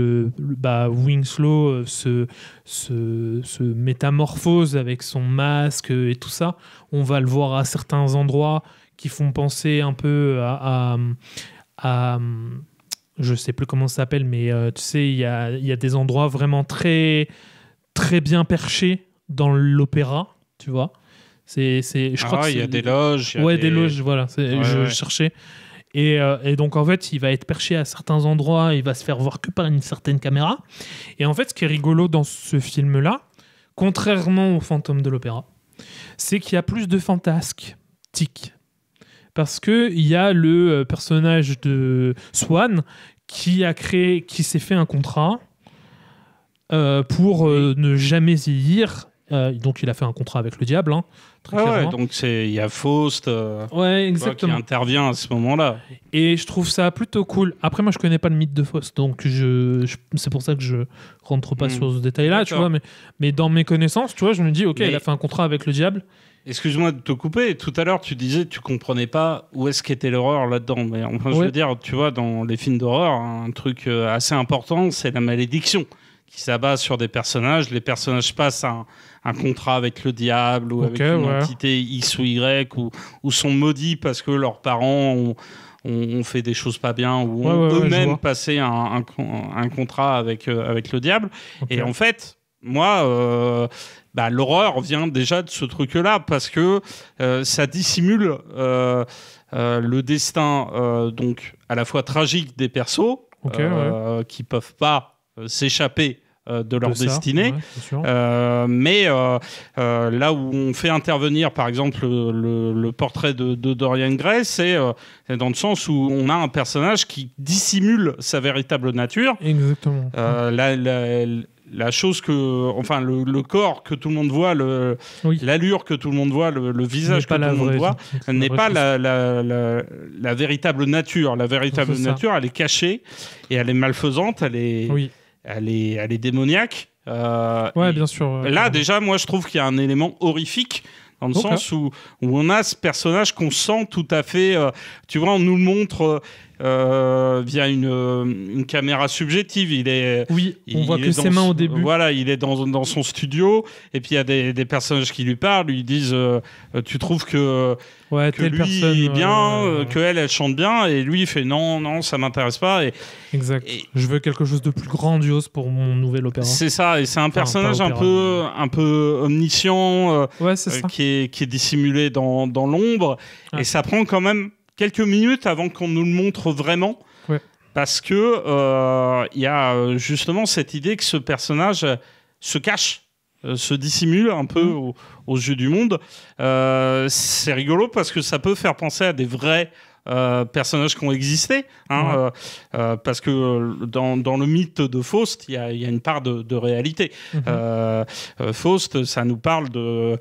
Winslow se métamorphose avec son masque et tout ça, on va le voir à certains endroits qui font penser un peu à je sais plus comment ça s'appelle, mais tu sais, il y a des endroits vraiment très, très bien perchés dans l'opéra, tu vois. Je crois que il y a des loges. Des loges, voilà. Je cherchais. Et donc, en fait, il va être perché à certains endroits, il va se faire voir que par une certaine caméra. Et en fait, ce qui est rigolo dans ce film-là, contrairement au Fantôme de l'Opéra, c'est qu'il y a plus de fantastique. Parce qu'il y a le personnage de Swan qui s'est fait un contrat pour ne jamais vieillir. Donc, il a fait un contrat avec le diable, hein. Donc il y a Faust qui intervient à ce moment-là. Et je trouve ça plutôt cool. Après, moi, je connais pas le mythe de Faust, donc c'est pour ça que je rentre pas sur ce détail-là, tu vois. Mais dans mes connaissances, tu vois, je me dis, ok, il a fait un contrat avec le diable. Excuse-moi de te couper. Tout à l'heure, tu disais que tu comprenais pas où est-ce qu'était l'horreur là-dedans. Mais enfin, je veux dire, tu vois, dans les films d'horreur, un truc assez important, c'est la malédiction qui s'abat sur des personnages. Les personnages passent un contrat avec le diable ou avec une entité X ou Y ou sont maudits parce que leurs parents ont fait des choses pas bien ou ont eux-mêmes passé un contrat avec le diable. Et en fait, moi, l'horreur vient déjà de ce truc-là parce que ça dissimule le destin donc à la fois tragique des persos qui peuvent pas s'échapper de leur destinée, mais là où on fait intervenir par exemple le portrait de Dorian Gray, c'est dans le sens où on a un personnage qui dissimule sa véritable nature. Exactement. La chose le corps que tout le monde voit, l'allure que tout le monde voit, le visage que tout le monde voit, n'est pas la véritable nature. La véritable nature, elle est cachée et elle est malfaisante, elle est démoniaque. Bien sûr. Là, déjà, moi, je trouve qu'il y a un élément horrifique dans le sens où on a ce personnage qu'on sent tout à fait... tu vois, on nous le montre via une caméra subjective. On voit que ses mains au début. Voilà, il est dans son studio, et puis il y a des personnages qui lui parlent, lui disent tu trouves que lui est bien, qu'elle chante bien, et lui il fait non, ça m'intéresse pas. Exact. Je veux quelque chose de plus grandiose pour mon nouvel opéra. C'est ça, et c'est un personnage un peu omniscient, qui est dissimulé dans l'ombre, et ça prend quand même quelques minutes avant qu'on nous le montre vraiment, parce que y a justement cette idée que ce personnage se cache, se dissimule un peu aux yeux du monde. C'est rigolo parce que ça peut faire penser à des vrais personnages qui ont existé, parce que dans le mythe de Faust, il y a une part de réalité. Faust, ça nous parle de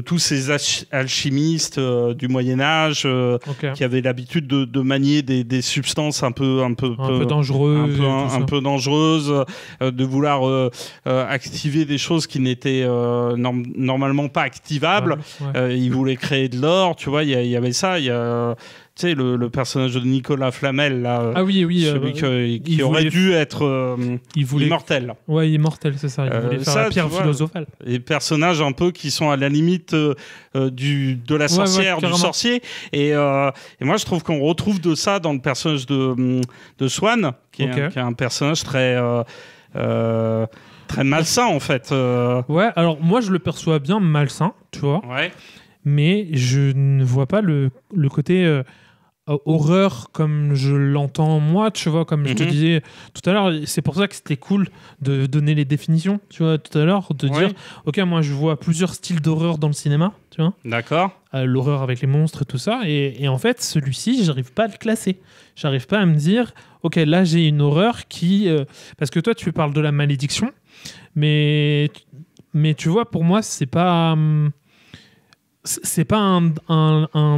tous ces alchimistes du Moyen-Âge qui avaient l'habitude de manier des substances un peu dangereuses, un peu dangereuses, de vouloir activer des choses qui n'étaient normalement pas activables. Ils voulaient créer de l'or, tu vois, il y avait ça, tu sais, le personnage de Nicolas Flamel, là, celui qui aurait dû être immortel. Ouais, immortel, c'est ça. Il voulait faire la pierre philosophale. Les personnages un peu qui sont à la limite de la sorcière, du sorcier. Et moi, je trouve qu'on retrouve de ça dans le personnage de Swan, qui est un personnage très malsain, en fait. Ouais, alors moi, je le perçois bien malsain, tu vois. Ouais. mais je ne vois pas le côté horreur comme je l'entends moi, tu vois, comme je te disais tout à l'heure. C'est pour ça que c'était cool de donner les définitions, tu vois, tout à l'heure, de dire, ok, moi je vois plusieurs styles d'horreur dans le cinéma, tu vois. D'accord. L'horreur avec les monstres et tout ça, et en fait, celui-ci, j'arrive pas à le classer. J'arrive pas à me dire, ok, là j'ai une horreur qui... parce que toi, tu parles de la malédiction, mais tu vois, pour moi, c'est pas un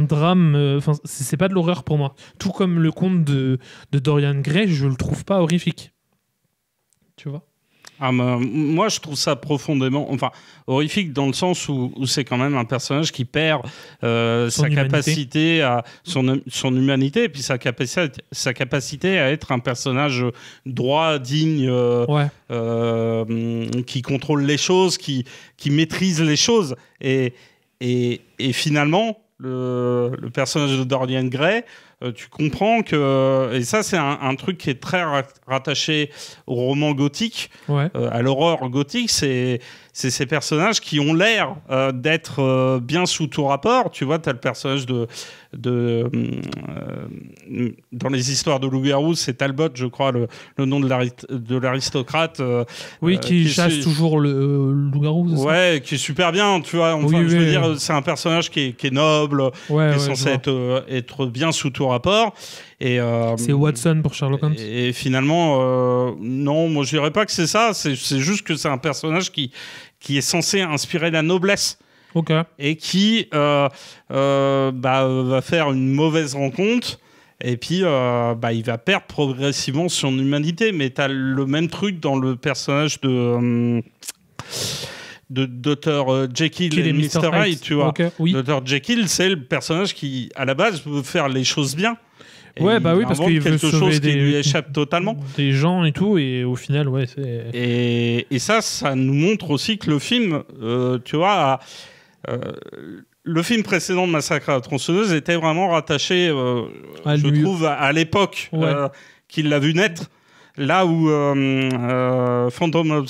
drame, c'est pas de l'horreur pour moi. Tout comme le conte de Dorian Gray, je le trouve pas horrifique. Tu vois. Moi, je trouve ça profondément, horrifique dans le sens où c'est quand même un personnage qui perd sa capacité à son humanité, et puis sa capacité à être un personnage droit, digne, qui contrôle les choses, qui maîtrise les choses, et finalement, le personnage de Dorian Gray, tu comprends que... Et ça, c'est un truc qui est très rattaché au roman gothique, à l'horreur gothique. C'est ces personnages qui ont l'air d'être bien sous tout rapport. Tu vois, tu as le personnage dans les histoires de loup-garou, c'est Talbot, je crois, le nom de l'aristocrate. Qui chasse toujours le loup-garou. Ouais, qui est super bien, tu vois. Je veux dire, c'est un personnage qui est noble, qui est censé être bien sous tout rapport. C'est Watson pour Sherlock Holmes. Et finalement, non, moi je dirais pas que c'est ça. C'est juste que c'est un personnage qui est censé inspirer la noblesse. Et qui va faire une mauvaise rencontre, et puis il va perdre progressivement son humanité. Mais tu as le même truc dans le personnage de Dr. Jekyll et Mr. Hyde, tu vois. Dr. Jekyll, c'est le personnage qui, à la base, veut faire les choses bien. Parce qu'il veut quelque chose qui lui échappe totalement. Des gens et tout, et au final, c'est... Et ça nous montre aussi que le film, tu vois... le film précédent de Massacre à la tronçonneuse était vraiment rattaché, je trouve, à l'époque qu'il l'a vu naître. Là où Phantom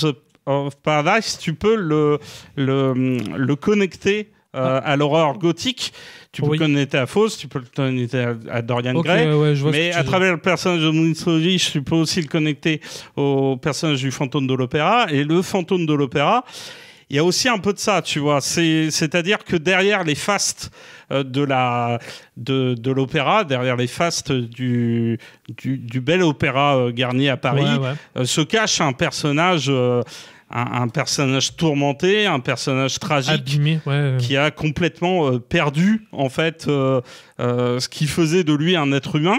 of Paradise, tu peux le connecter à l'horreur gothique. Tu peux le connecter à Faust, tu peux le connecter à Dorian Gray, mais à travers le personnage de Moonstory, tu peux aussi le connecter au personnage du fantôme de l'opéra. Et le fantôme de l'opéra, il y a aussi un peu de ça, tu vois. C'est-à-dire que derrière les fastes de l'opéra, derrière les fastes du bel opéra Garnier à Paris, se cache un personnage... un personnage tourmenté, un personnage tragique, abîmé, qui a complètement perdu en fait ce qui faisait de lui un être humain.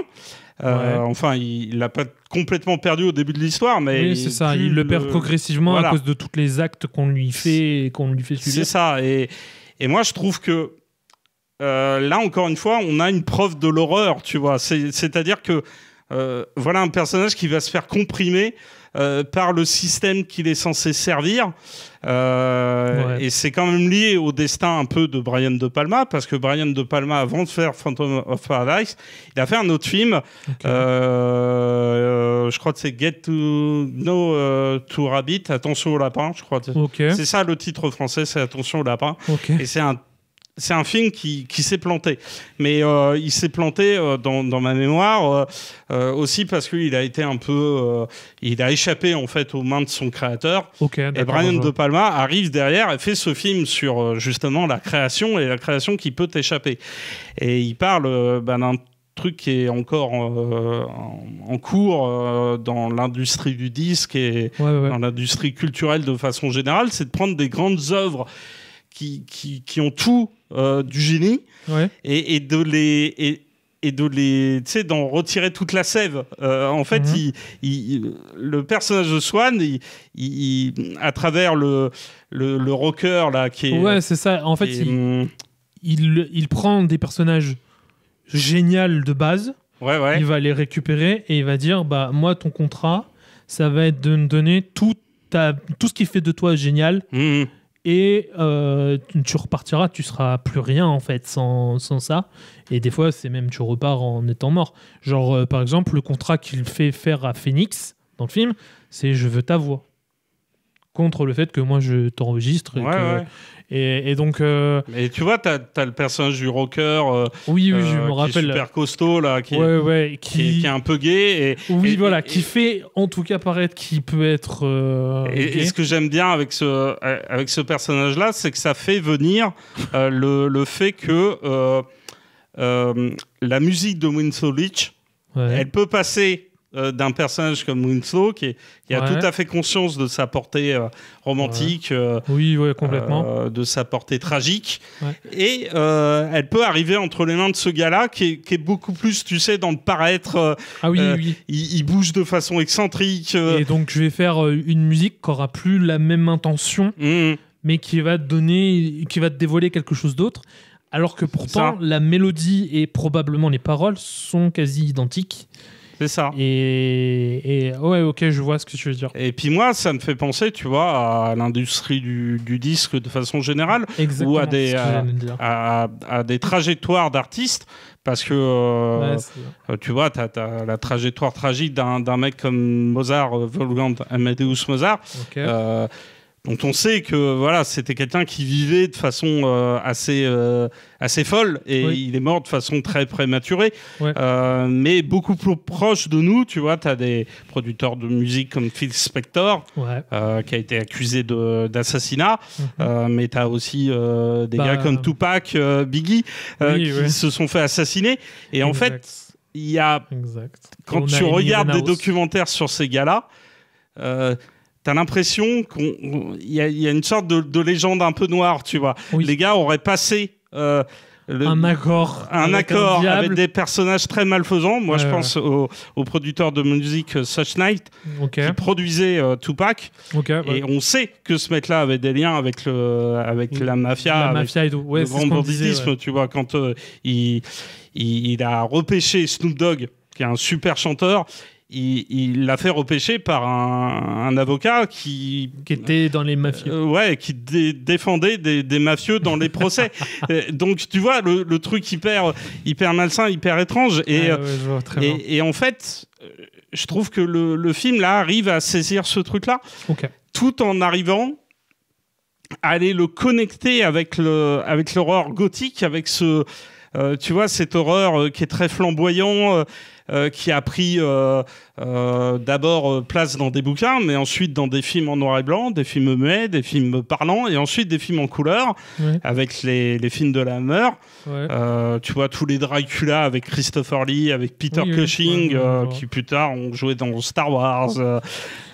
Il l'a pas complètement perdu au début de l'histoire, mais c'est ça. Il le perd progressivement à cause de tous les actes qu'on lui fait et qu'on lui fait subir. C'est ça. Et moi, je trouve que là, encore une fois, on a une preuve de l'horreur, tu vois. C'est-à-dire que voilà un personnage qui va se faire comprimer par le système qu'il est censé servir. Et c'est quand même lié au destin un peu de Brian De Palma, parce que Brian De Palma, avant de faire Phantom of Paradise, il a fait un autre film, je crois que c'est Get to Know to Rabbit, Attention au lapin, je crois. C'est ça le titre français, c'est Attention au lapin. Et c'est un film qui s'est planté. Mais il s'est planté dans ma mémoire aussi parce qu'il a été un peu... il a échappé en fait aux mains de son créateur. Et Brian De Palma arrive derrière et fait ce film sur justement la création et la création qui peut échapper. Et il parle d'un truc qui est encore en cours dans l'industrie du disque et dans l'industrie culturelle de façon générale, c'est de prendre des grandes œuvres qui ont tout du génie et de les tu sais, d'en retirer toute la sève. En fait, le personnage de Swan, à travers le rocker là qui est c'est ça. En fait, il prend des personnages géniaux de base. Il va les récupérer et il va dire moi ton contrat, ça va être de me donner tout ce qui fait de toi génial. Et tu repartiras, tu seras plus rien en fait sans ça. Et des fois, c'est même tu repars en étant mort. Genre, par exemple, le contrat qu'il fait faire à Phoenix dans le film, c'est je veux ta voix. contre le fait que moi je t'enregistre et donc et tu vois t'as le personnage du rocker oui je me rappelle, qui est super costaud là, qui est un peu gay qui fait en tout cas paraître qu'il peut être et ce que j'aime bien avec ce personnage là, c'est que ça fait venir le fait que la musique de Winslow Leach, elle peut passer d'un personnage comme Winslow qui a tout à fait conscience de sa portée romantique, complètement, de sa portée tragique, et elle peut arriver entre les mains de ce gars-là qui est beaucoup plus, tu sais, dans le paraître. Il bouge de façon excentrique. Et donc je vais faire une musique qui aura plus la même intention, mais qui va te dévoiler quelque chose d'autre. Alors que pourtant, la mélodie et probablement les paroles sont quasi identiques. C'est ça. Et je vois ce que tu veux dire. Et puis moi, ça me fait penser, tu vois, à l'industrie du disque de façon générale, ou à des trajectoires d'artistes, parce que tu vois, t'as la trajectoire tragique d'un mec comme Mozart, Wolfgang Amadeus Mozart. dont on sait que voilà, c'était quelqu'un qui vivait de façon assez folle, et il est mort de façon très prématurée, mais beaucoup plus proche de nous. Tu vois, tu as des producteurs de musique comme Phil Spector, qui a été accusé d'assassinat, mais tu as aussi des gars comme Tupac, Biggie, qui se sont fait assassiner. Et en fait, il y a, quand tu regardes des documentaires sur ces gars-là, t'as l'impression qu'il y a une sorte de légende un peu noire, tu vois. Les gars auraient passé un accord avec des personnages très malfaisants. Moi, je pense au producteur de musique Such Knight, qui produisait Tupac. Et on sait que ce mec-là avait des liens avec la mafia, et tout. Le grand banditisme, tu vois, quand il a repêché Snoop Dogg, qui est un super chanteur. Il l'a fait repêcher par un avocat qui était dans les mafieux. Qui défendait des mafieux dans les procès. Donc tu vois le truc hyper malsain, hyper étrange. Et en fait, je trouve que le film là arrive à saisir ce truc-là, tout en arrivant à aller le connecter avec l'horreur gothique, avec tu vois, cette horreur qui est très flamboyant. Qui a pris d'abord place dans des bouquins, mais ensuite dans des films en noir et blanc, des films muets, des films parlants, et ensuite des films en couleur, avec les films de la Hammer. Tu vois, tous les Dracula avec Christopher Lee, avec Peter Cushing, qui plus tard ont joué dans Star Wars,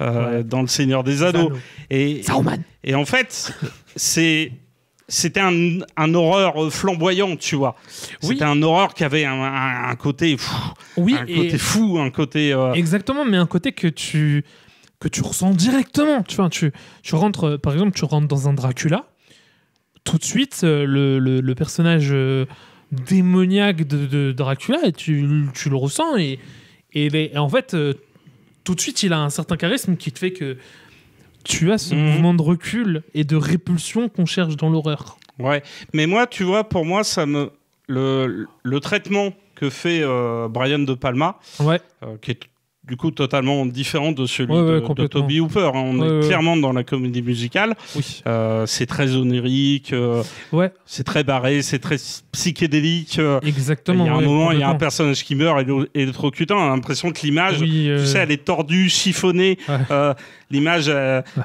dans Le Seigneur des Anneaux. Et en fait, c'était un horreur flamboyant, tu vois. C'était un horreur qui avait un côté fou, un côté... Exactement, mais un côté que tu ressens directement. Tu vois, tu rentres, par exemple, dans un Dracula, tout de suite, le personnage démoniaque de Dracula, et tu le ressens, et en fait, tout de suite, il a un certain charisme qui te fait que tu as ce mouvement de recul et de répulsion qu'on cherche dans l'horreur. Ouais, mais moi, tu vois, pour moi, le traitement que fait Brian De Palma, qui est du coup totalement différent de celui de Tobe Hooper. On est clairement dans la comédie musicale. C'est très onirique, c'est très barré, c'est très psychédélique. Exactement. Il y a un moment, il y a un personnage qui meurt électrocutant. On a l'impression que l'image, tu sais, elle est tordue, chiffonnée. L'image,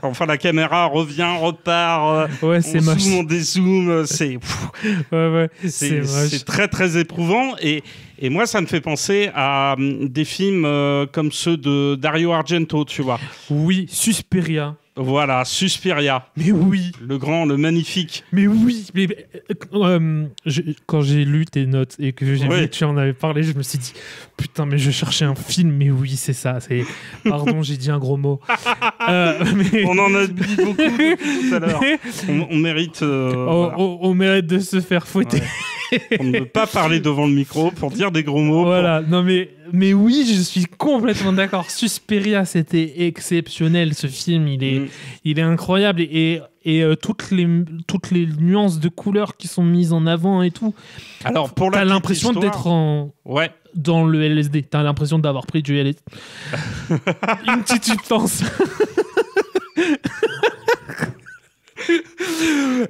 enfin la caméra revient, repart. C'est on moche. zoome, on dézoome. C'est très très éprouvant. Et moi, ça me fait penser à des films comme ceux de Dario Argento, tu vois. Oui, Suspiria. Voilà, Suspiria. Mais oui. Le grand, le magnifique. Mais oui. Quand j'ai lu tes notes et que j'ai vu que tu en avais parlé, je me suis dit, putain, mais je cherchais un film. Mais oui, c'est ça. Pardon, j'ai dit un gros mot. On en a dit beaucoup tout à l'heure. On mérite... on mérite de se faire fouetter. On ne peut pas parler devant le micro pour dire des gros mots. Voilà, non mais oui, je suis complètement d'accord. Suspiria, c'était exceptionnel, ce film. Il est incroyable, et toutes les nuances de couleurs qui sont mises en avant et tout. Alors, t'as l'impression d'être dans le LSD. T'as l'impression d'avoir pris du LSD. Une petite substance.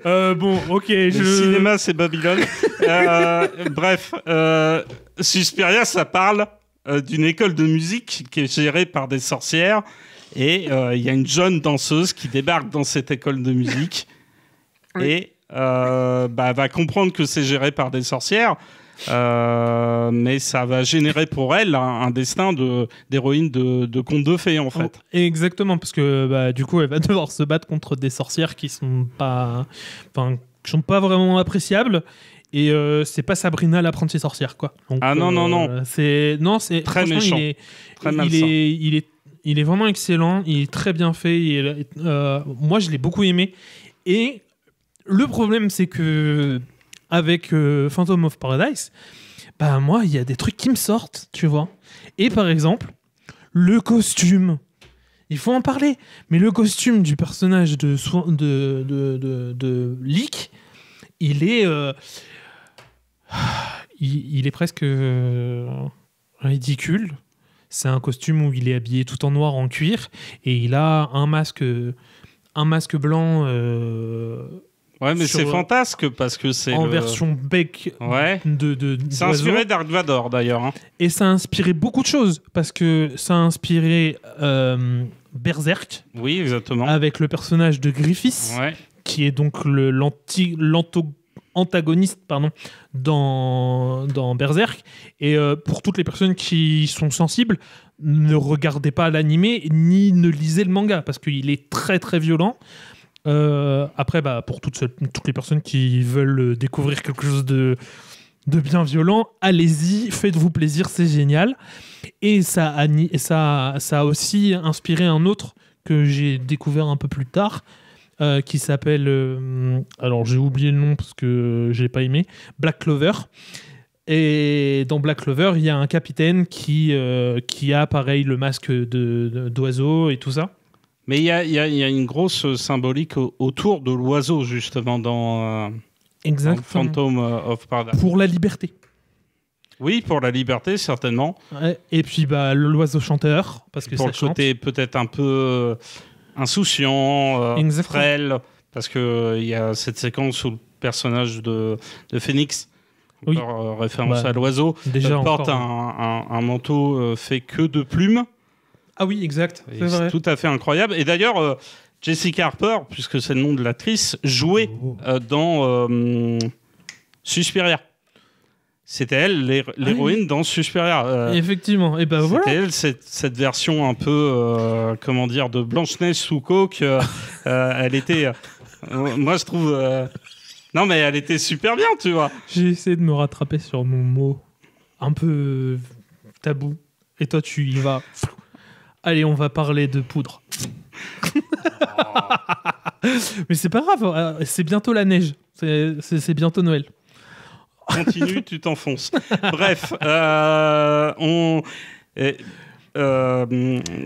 Bon, ok. Le cinéma, c'est Babylone. Bref, Suspiria, ça parle d'une école de musique qui est gérée par des sorcières. Et il y a une jeune danseuse qui débarque dans cette école de musique. Et va comprendre que c'est géré par des sorcières. Mais ça va générer pour elle un destin d'héroïne de conte de fées, en fait. Exactement, parce que du coup, elle va devoir se battre contre des sorcières qui sont pas vraiment appréciables. Et c'est pas Sabrina l'apprentie sorcière, quoi. Donc, non. C'est très méchant. Il est vraiment excellent. Il est très bien fait. Moi, je l'ai beaucoup aimé. Et le problème, c'est que avec Phantom of Paradise, moi, il y a des trucs qui me sortent, tu vois. Et par exemple, le costume. Il faut en parler. Mais le costume du personnage de Leek, il est presque ridicule. C'est un costume où il est habillé tout en noir en cuir et il a un masque blanc. Ouais, mais c'est fantasque parce que c'est en version bec de c'est inspiré Dark Vador d'ailleurs. Hein. Et ça a inspiré beaucoup de choses parce que ça a inspiré Berserk. Oui, exactement. Avec le personnage de Griffiths, qui est donc antagoniste dans Berserk. Et pour toutes les personnes qui sont sensibles, ne regardez pas l'animé ni ne lisez le manga parce qu'il est très très violent. Après, pour toutes les personnes qui veulent découvrir quelque chose de bien violent, allez-y, faites-vous plaisir, c'est génial. Et ça a aussi inspiré un autre que j'ai découvert un peu plus tard, qui s'appelle... alors, j'ai oublié le nom parce que je l'ai pas aimé. Black Clover. Et dans Black Clover, il y a un capitaine qui a, pareil, le masque d'oiseau et tout ça. Mais il y a une grosse symbolique autour de l'oiseau, justement, dans Phantom of Paradise. Pour la liberté. Oui, pour la liberté, certainement. Ouais. Et puis, l'oiseau chanteur, parce que pour ça le côté peut-être un peu insouciant, frêle, parce qu'il y a cette séquence où le personnage de Phoenix, référence à l'oiseau, porte un manteau fait que de plumes. Ah oui, exact. C'est tout à fait incroyable. Et d'ailleurs, Jessica Harper, puisque c'est le nom de l'actrice, jouait dans Suspiria. C'était elle, l'héroïne dans Suspiria. Effectivement. Et c'était elle, cette version un peu, de Blanche-Neige sous coke. Elle était... moi, je trouve... non, mais elle était super bien, tu vois. J'ai essayé de me rattraper sur mon mot un peu tabou. Et toi, tu y vas... Allez, on va parler de poudre. Mais c'est pas grave, c'est bientôt la neige. C'est bientôt Noël. Continue, tu t'enfonces. Bref,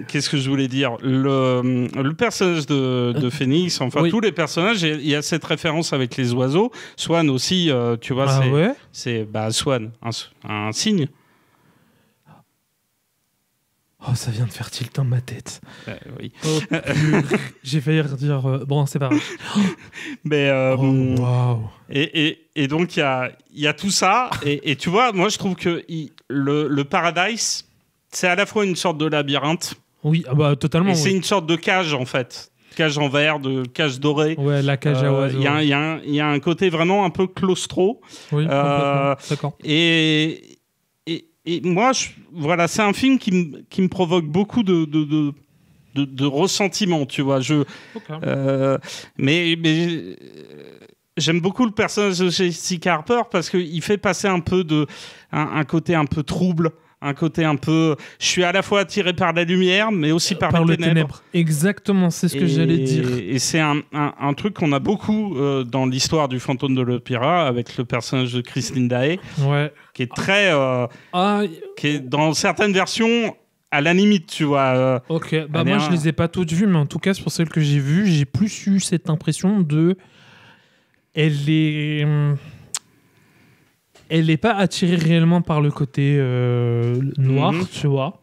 qu'est-ce que je voulais dire ? Le personnage de Phoenix, tous les personnages, il y a cette référence avec les oiseaux. Swan aussi, tu vois, c'est Swan, un cygne. Oh, ça vient de faire tilt dans ma tête. Oui. J'ai failli redire... bon, c'est pas grave. Mais, wow. Et donc, il y a tout ça. Et tu vois, moi, je trouve que le Paradise, c'est à la fois une sorte de labyrinthe. Oui, totalement. Et c'est une sorte de cage, en fait. Cage en verre, de cage dorée. Ouais, la cage à oiseaux. Il y a un côté vraiment un peu claustro. Oui, d'accord. Et moi, c'est un film qui me provoque beaucoup de ressentiment, tu vois. Mais j'aime beaucoup le personnage de Jessica Harper parce qu'il fait passer un peu un côté un peu trouble, un côté un peu... Je suis à la fois attiré par la lumière, mais aussi par les ténèbres. Exactement, c'est ce que j'allais dire. Et c'est un truc qu'on a beaucoup dans l'histoire du Fantôme de l'Opéra, avec le personnage de Christine Dae, qui est très... qui est dans certaines versions... à la limite, tu vois. Ok, moi je les ai pas toutes vues, mais en tout cas, pour celles que j'ai vues, j'ai plus eu cette impression de... Elle est pas attirée réellement par le côté noir, tu vois,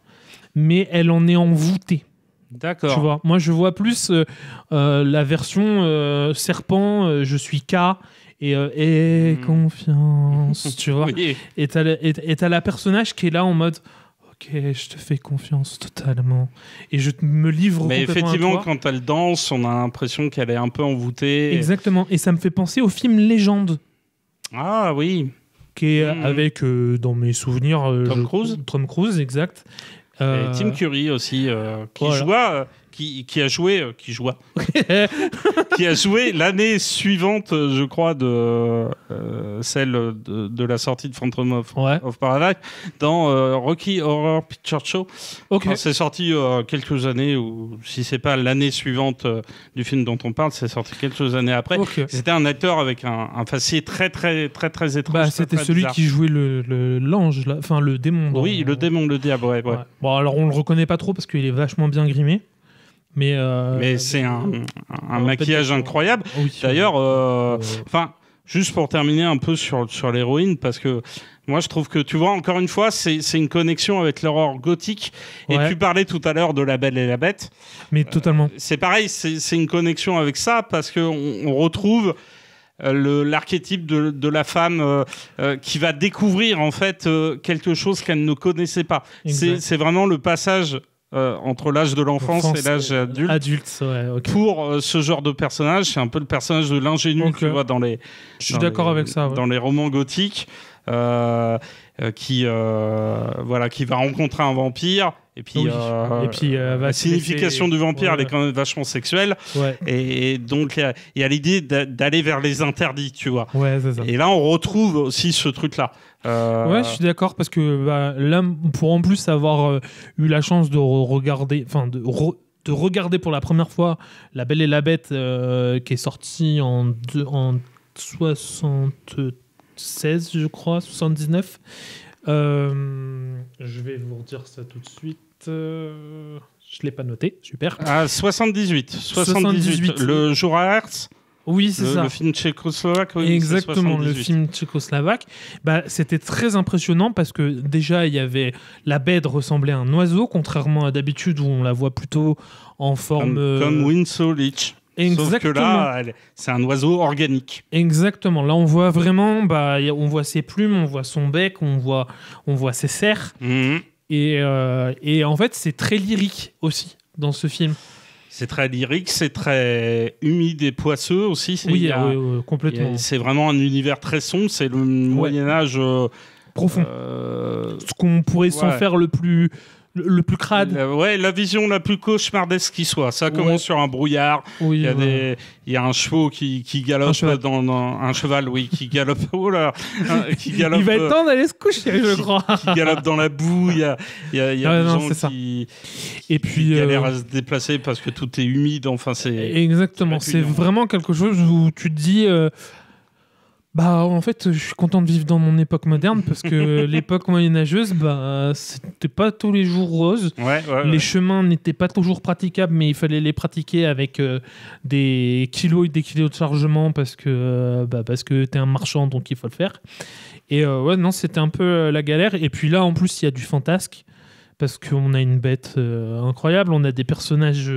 mais elle en est envoûtée. D'accord. Tu vois, moi je vois plus la version serpent, je suis K et confiance, tu vois. Oui. Et t'as la personnage qui est là en mode ok, je te fais confiance totalement et je me livre Mais complètement effectivement, à toi. quand elle danse, on a l'impression qu'elle est un peu envoûtée. Exactement, et ça me fait penser au film Légende. Ah oui. Qui est avec, dans mes souvenirs, Tom Cruise, exact. Et Tim Curry aussi, qui a joué l'année suivante, je crois, de celle de la sortie de Phantom of Paradise dans Rocky Horror Picture Show. Okay. C'est sorti quelques années, ou si c'est pas l'année suivante du film dont on parle, c'est sorti quelques années après. Okay. C'était un acteur avec un faciès très étrange. C'était celui qui jouait l'ange, enfin le démon. Oui, le démon, le diable, ouais. Bon, alors on le reconnaît pas trop parce qu'il est vachement bien grimé. Mais c'est un maquillage incroyable. Oui, d'ailleurs, juste pour terminer un peu sur l'héroïne, parce que moi je trouve que, tu vois, encore une fois, c'est une connexion avec l'horreur gothique. Et tu parlais tout à l'heure de La Belle et la Bête. Mais totalement. C'est pareil, c'est une connexion avec ça, parce qu'on retrouve l'archétype de la femme qui va découvrir en fait quelque chose qu'elle ne connaissait pas. C'est vraiment le passage entre l'âge de l'enfance et l'âge adulte pour ce genre de personnage. C'est un peu le personnage de l'ingénu, tu vois, je suis d'accord avec ça, dans les romans gothiques, qui va rencontrer un vampire. Et puis la signification du vampire, elle est quand même vachement sexuelle. Et donc, il y a l'idée d'aller vers les interdits, tu vois. C'est ça. Et là, on retrouve aussi ce truc-là. Je suis d'accord, parce que là, pour en plus avoir eu la chance de regarder, de regarder pour la première fois La Belle et la Bête, qui est sortie en 76, je crois, 79. Je vais vous redire ça tout de suite. Je l'ai pas noté, super. 78. Le jour à Hertz. Oui, c'est ça. Le film tchécoslovaque. Oui, exactement, le film tchécoslovaque. C'était très impressionnant parce que déjà, il y avait la bête ressemblait à un oiseau, contrairement à d'habitude où on la voit plutôt en forme... Comme Winslow Leach. Exactement. Sauf que là, c'est un oiseau organique. Exactement. Là, on voit vraiment, on voit ses plumes, on voit son bec, on voit ses serres. Et en fait, c'est très lyrique aussi dans ce film. C'est très lyrique, c'est très humide et poisseux aussi. Oui, complètement. C'est vraiment un univers très sombre. C'est le Moyen-Âge profond. Ce qu'on pourrait s'en faire le plus crade. La vision la plus cauchemardesque qui soit. Ça commence sur un brouillard. Oui, il y a un cheval qui galope un cheval, qui galope. Qui galope. Il va être temps d'aller se coucher, je crois. Qui galope dans la boue. Il y a des gens qui galèrent à se déplacer parce que tout est humide. Enfin, exactement. C'est vraiment quelque chose où tu te dis. En fait, je suis content de vivre dans mon époque moderne parce que l'époque moyenâgeuse, c'était pas tous les jours rose. Les chemins n'étaient pas toujours praticables, mais il fallait les pratiquer avec des kilos et des kilos de chargement parce que t'es un marchand, donc il faut le faire. Et c'était un peu la galère. Et puis là, en plus, il y a du fantasque parce qu'on a une bête incroyable. On a des personnages...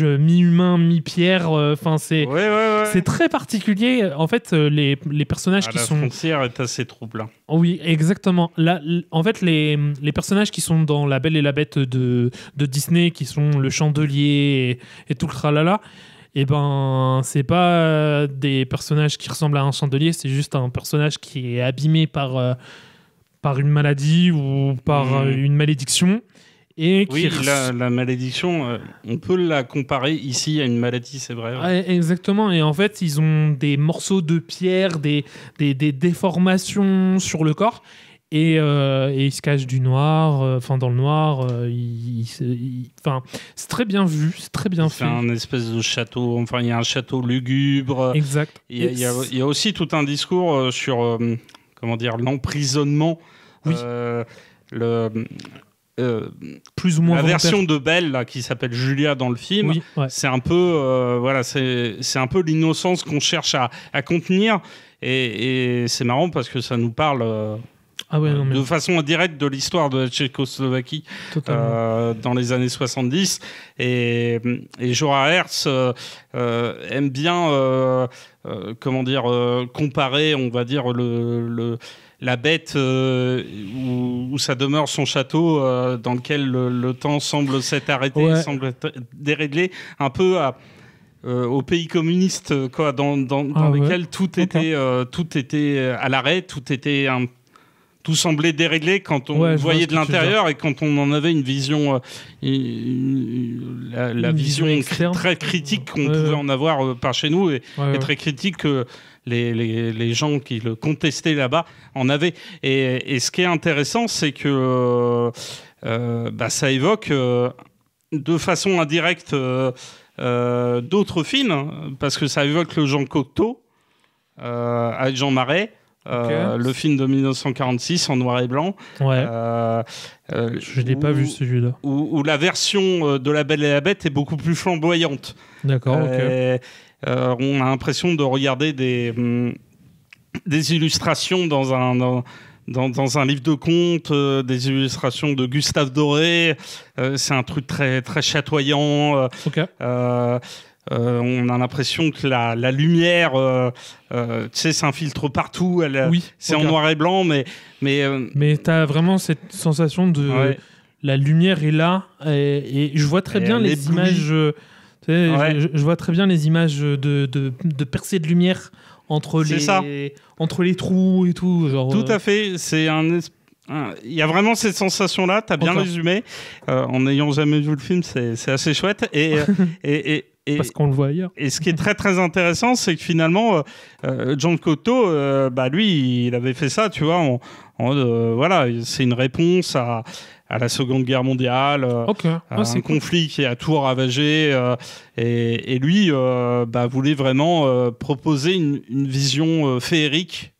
mi-humains, mi-pierre, c'est très particulier. En fait, les personnages qui sont... La frontière est assez troublant. Oui, exactement. Là, en fait, les personnages qui sont dans La Belle et la Bête de Disney, qui sont le chandelier et tout le tralala, c'est pas des personnages qui ressemblent à un chandelier, c'est juste un personnage qui est abîmé par une maladie ou par une malédiction. La malédiction, on peut la comparer ici à une maladie, c'est vrai. Exactement, et en fait, ils ont des morceaux de pierre, des déformations sur le corps, et ils se cachent du noir, dans le noir. C'est très bien vu, c'est très bien fait. C'est un espèce de château, il y a un château lugubre. Exact. Il y a aussi tout un discours sur l'emprisonnement. Oui. Plus ou moins la volontaire. version de Belle là, qui s'appelle Julia dans le film, c'est un peu c'est un peu l'innocence qu'on cherche à contenir, et c'est marrant parce que ça nous parle de façon indirecte de l'histoire de la Tchécoslovaquie dans les années 70. Et Jorah Hertz aime bien comparer, on va dire, la bête où ça demeure son château, dans lequel le temps semble s'être arrêté, semble être déréglé, un peu aux pays communistes, quoi, dans lesquels tout était à l'arrêt, tout semblait déréglé quand on voyait de l'intérieur et quand on en avait une vision, la vision très critique qu'on pouvait en avoir par chez nous et très critique que les gens qui le contestaient là-bas en avaient. Et ce qui est intéressant, c'est que ça évoque de façon indirecte d'autres films, parce que ça évoque le Jean Cocteau avec Jean Marais. Le film de 1946 en noir et blanc. Je l'ai pas vu celui-là. Où la version de La Belle et la Bête est beaucoup plus flamboyante. D'accord. On a l'impression de regarder des illustrations dans un livre de contes, des illustrations de Gustave Doré. C'est un truc très très chatoyant. On a l'impression que la lumière, s'infiltre partout. C'est en noir et blanc, mais t'as vraiment cette sensation de la lumière est là, et je vois très bien les images. Je vois très bien les images de percées de lumière entre les trous et tout. Genre, tout à fait. Il y a vraiment cette sensation-là. T'as bien résumé. En n'ayant jamais vu le film, c'est assez chouette. Parce qu'on le voit ailleurs. Et ce qui est très très intéressant, c'est que finalement, Jean Cocteau, lui, il avait fait ça, tu vois, c'est une réponse à la Seconde Guerre mondiale, un conflit qui a tout ravagé, et lui voulait vraiment proposer une vision féerique.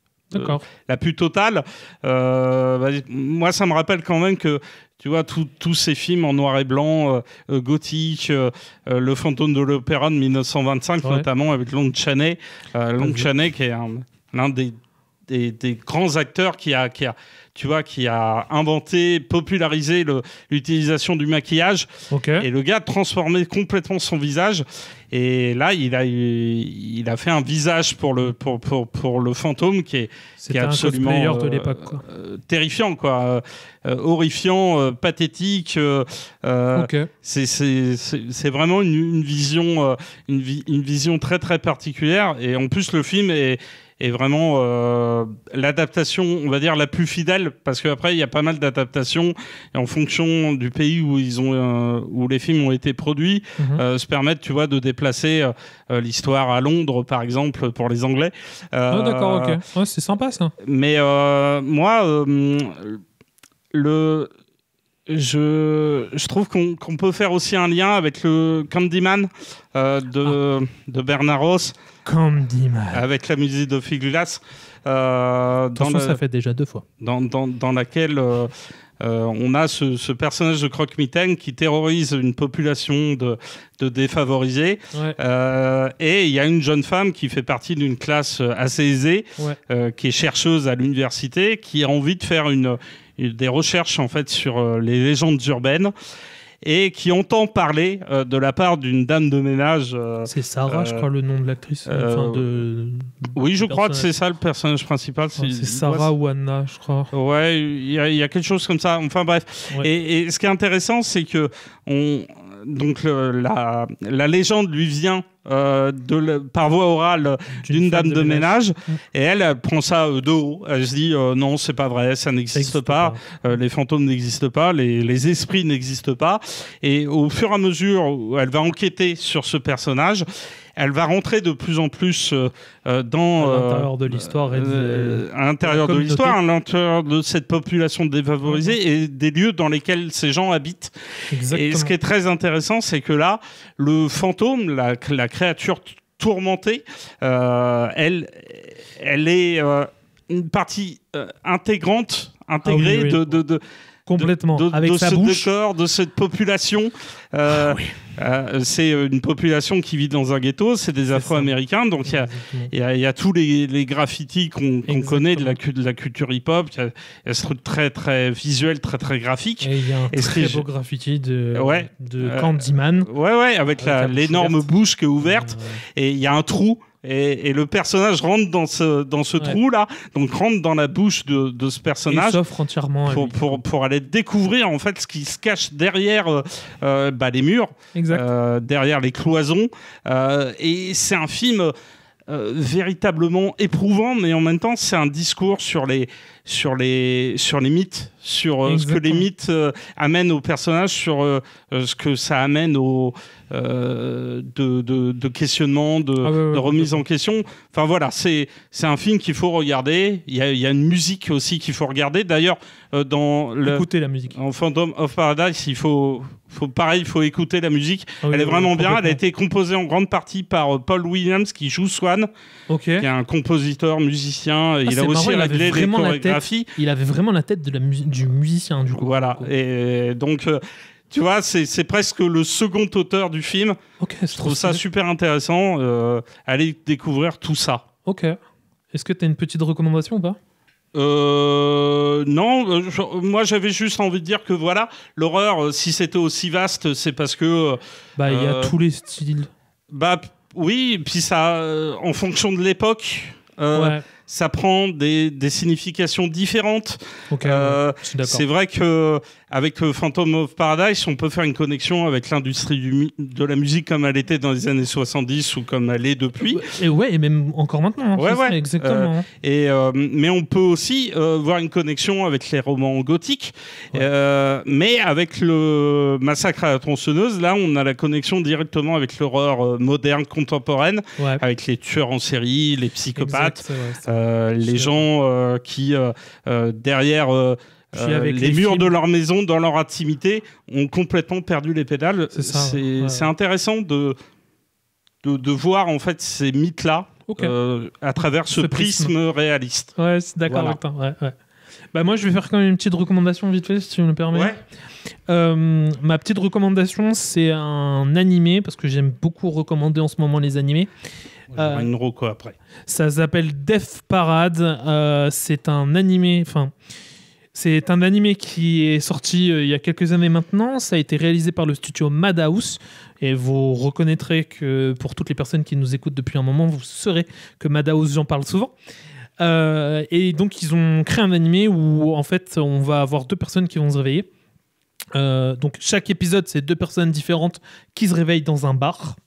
La plus totale. Moi, ça me rappelle quand même que, tu vois, tous ces films en noir et blanc, gothique, Le Fantôme de l'Opéra de 1925, notamment avec Lon Chaney. Lon Chaney, qui est l'un des grands acteurs qui a inventé, popularisé l'utilisation du maquillage. Et le gars a transformé complètement son visage. Et là, il a fait un visage pour le fantôme qui est absolument de l'époque, quoi. Terrifiant, quoi. Horrifiant, pathétique. C'est vraiment une vision très très particulière. Et en plus, le film est vraiment l'adaptation, on va dire, la plus fidèle, parce qu'après, il y a pas mal d'adaptations, et en fonction du pays où les films ont été produits, se permettent, tu vois, de déplacer l'histoire à Londres, par exemple, pour les Anglais. D'accord, ok. Ouais, c'est sympa, ça. Mais moi, je trouve qu'on peut faire aussi un lien avec le Candyman de Bernard Ross. Candyman. Avec la musique de Phil Glass. Ça fait déjà 2 fois. Dans laquelle on a ce personnage de croque-mitaine qui terrorise une population de défavorisés. Et il y a une jeune femme qui fait partie d'une classe assez aisée, qui est chercheuse à l'université, qui a envie de faire des recherches en fait, sur les légendes urbaines. Et qui entend parler de la part d'une dame de ménage. C'est Sarah, je crois, le nom de l'actrice. Oui, je crois que c'est ça le personnage principal. C'est Sarah ou Anna, je crois. Ouais, il y a quelque chose comme ça. Enfin bref. Et ce qui est intéressant, c'est que la légende lui vient par voie orale d'une dame de ménage, et elle prend ça de haut. Elle se dit non, c'est pas vrai, ça n'existe pas. Les fantômes n'existent pas, les esprits n'existent pas. Et au fur et à mesure où elle va enquêter sur ce personnage, elle va rentrer de plus en plus à l'intérieur de l'histoire, à l'intérieur de cette population défavorisée et des lieux dans lesquels ces gens habitent. Exactement. Et ce qui est très intéressant, c'est que là, le fantôme, la créature tourmentée, elle est une partie intégrée complètement. Avec sa ce bouche. décor, de cette population. C'est une population qui vit dans un ghetto, c'est des Afro-Américains, donc il y a tous les graffitis qu'on connaît de la culture hip-hop, il y a ce truc très très visuel, très très graphique. Et il y a un très beau graffiti de Candyman. Ouais, avec l'énorme bouche qui est ouverte, et il y a un trou. Et le personnage rentre dans ce trou là, donc rentre dans la bouche de ce personnage. Et s'offre entièrement pour aller découvrir en fait ce qui se cache derrière les murs, derrière les cloisons. Et c'est un film véritablement éprouvant, mais en même temps c'est un discours sur les mythes, sur ce que les mythes amènent aux personnages, sur ce que ça amène de questionnement, de remise en question. Enfin voilà, c'est un film qu'il faut regarder. Il y a une musique aussi qu'il faut regarder. D'ailleurs, écoutez la musique. En Phantom of Paradise, il faut écouter la musique. Elle est vraiment bien. Elle a été composée en grande partie par Paul Williams qui joue Swan, qui est un compositeur, musicien. Il a aussi réglé les chorégraphies. Il avait vraiment la tête du musicien du coup. Voilà. Et donc tu vois, c'est presque le second auteur du film. Je trouve ça super intéressant. Allez découvrir tout ça. Ok. Est-ce que tu as une petite recommandation ou pas ? Non, moi j'avais juste envie de dire que voilà, l'horreur, si c'était aussi vaste, c'est parce que il y a tous les styles. Oui, puis ça, en fonction de l'époque, ça prend des significations différentes. C'est vrai que avec Phantom of Paradise, on peut faire une connexion avec l'industrie de la musique comme elle était dans les années 70 ou comme elle est depuis. Et même encore maintenant. Exactement. Mais on peut aussi voir une connexion avec les romans gothiques. Mais avec le Massacre à la tronçonneuse, là, on a la connexion directement avec l'horreur moderne, contemporaine, avec les tueurs en série, les psychopathes, les gens qui, derrière... les murs de leur maison, dans leur intimité, ont complètement perdu les pédales. C'est intéressant de voir en fait ces mythes-là à travers ce prisme réaliste. Ouais, c'est d'accord avec toi. Moi, je vais faire quand même une petite recommandation vite fait, si tu me le permets. Ma petite recommandation, c'est un animé, parce que j'aime beaucoup recommander en ce moment les animés. J'aurai une reco après. Ça s'appelle Death Parade. C'est un animé... C'est un animé qui est sorti il y a quelques années maintenant. Ça a été réalisé par le studio Madhouse. Et vous reconnaîtrez que pour toutes les personnes qui nous écoutent depuis un moment, vous saurez que Madhouse, j'en parle souvent. Et donc, ils ont créé un animé où, en fait, on va avoir 2 personnes qui vont se réveiller. Donc, chaque épisode, c'est 2 personnes différentes qui se réveillent dans un bar.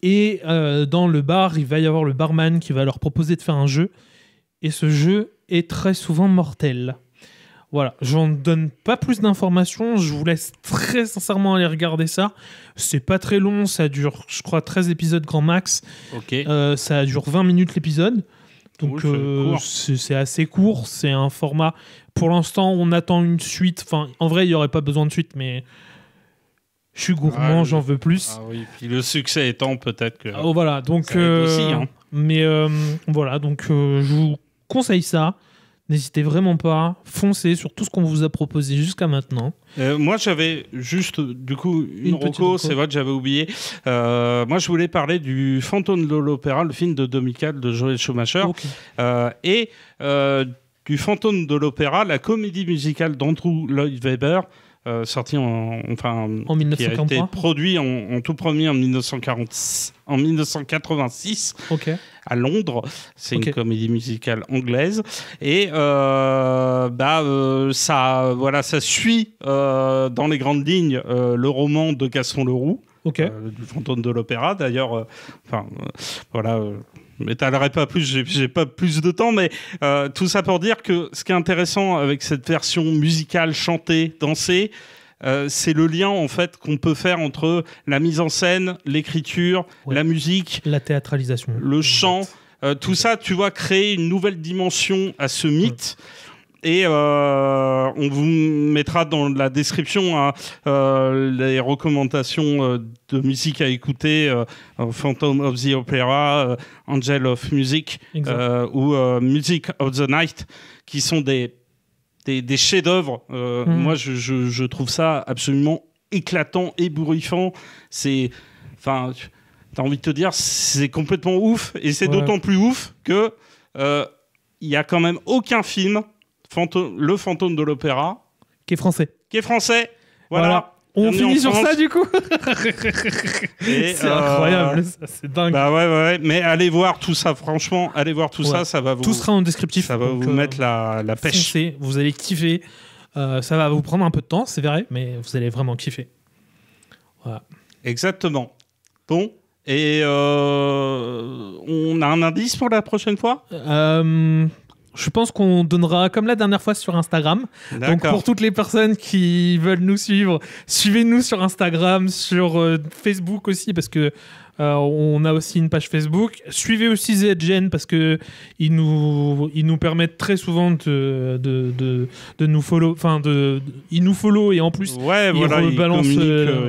Et dans le bar, il va y avoir le barman qui va leur proposer de faire un jeu. Et ce jeu est très souvent mortel. Voilà, j'en donne pas plus d'informations, je vous laisse très sincèrement aller regarder ça. C'est pas très long, ça dure, je crois, 13 épisodes grand max. Ça dure 20 minutes l'épisode. Donc c'est assez court, c'est un format... Pour l'instant, on attend une suite. Enfin, en vrai, il n'y aurait pas besoin de suite, mais je suis gourmand, j'en veux plus. Puis le succès étant peut-être que... voilà, donc... aussi, Mais voilà, donc je vous conseille ça. N'hésitez vraiment pas, foncez sur tout ce qu'on vous a proposé jusqu'à maintenant. Moi, j'avais juste, du coup, une reco, c'est vrai que j'avais oublié. Moi, je voulais parler du Fantôme de l'Opéra, le film de 2004 de Joel Schumacher, et du Fantôme de l'Opéra, la comédie musicale d'Andrew Lloyd Webber, sorti en 1943. Qui a été produit en tout premier en 1986 à Londres. C'est une comédie musicale anglaise et ça suit dans les grandes lignes le roman de Gaston Leroux, du Fantôme de l'Opéra. D'ailleurs, je m'étalerai pas plus, j'ai pas plus de temps, mais tout ça pour dire que ce qui est intéressant avec cette version musicale chantée, dansée, c'est le lien en fait qu'on peut faire entre la mise en scène, l'écriture, la musique, la théâtralisation, le chant, tout ça, tu vois, créer une nouvelle dimension à ce mythe. Et on vous mettra dans la description les recommandations de musique à écouter, Phantom of the Opera, Angel of Music ou Music of the Night, qui sont des des chefs-d'œuvre. Moi, je trouve ça absolument éclatant, ébouriffant. T'as envie de te dire, c'est complètement ouf, et c'est d'autant plus ouf que il y a quand même aucun film, Le Fantôme de l'Opéra, qui est français. Voilà. On finit sur ça, du coup. C'est incroyable, c'est dingue. Bah ouais. Mais allez voir tout ça, franchement, ça va vous... Tout sera en descriptif. Ça va vous mettre la pêche. Foncez, vous allez kiffer. Ça va vous prendre un peu de temps, c'est vrai, mais vous allez vraiment kiffer. Voilà. Exactement. Bon, et on a un indice pour la prochaine fois ? Je pense qu'on donnera, comme la dernière fois, sur Instagram. D'accord. Donc, pour toutes les personnes qui veulent nous suivre, suivez-nous sur Instagram, sur Facebook aussi, parce que on a aussi une page Facebook. Suivez aussi ZGen, parce que ils nous permettent très souvent de nous follow. Enfin, ils nous follow, et en plus, ils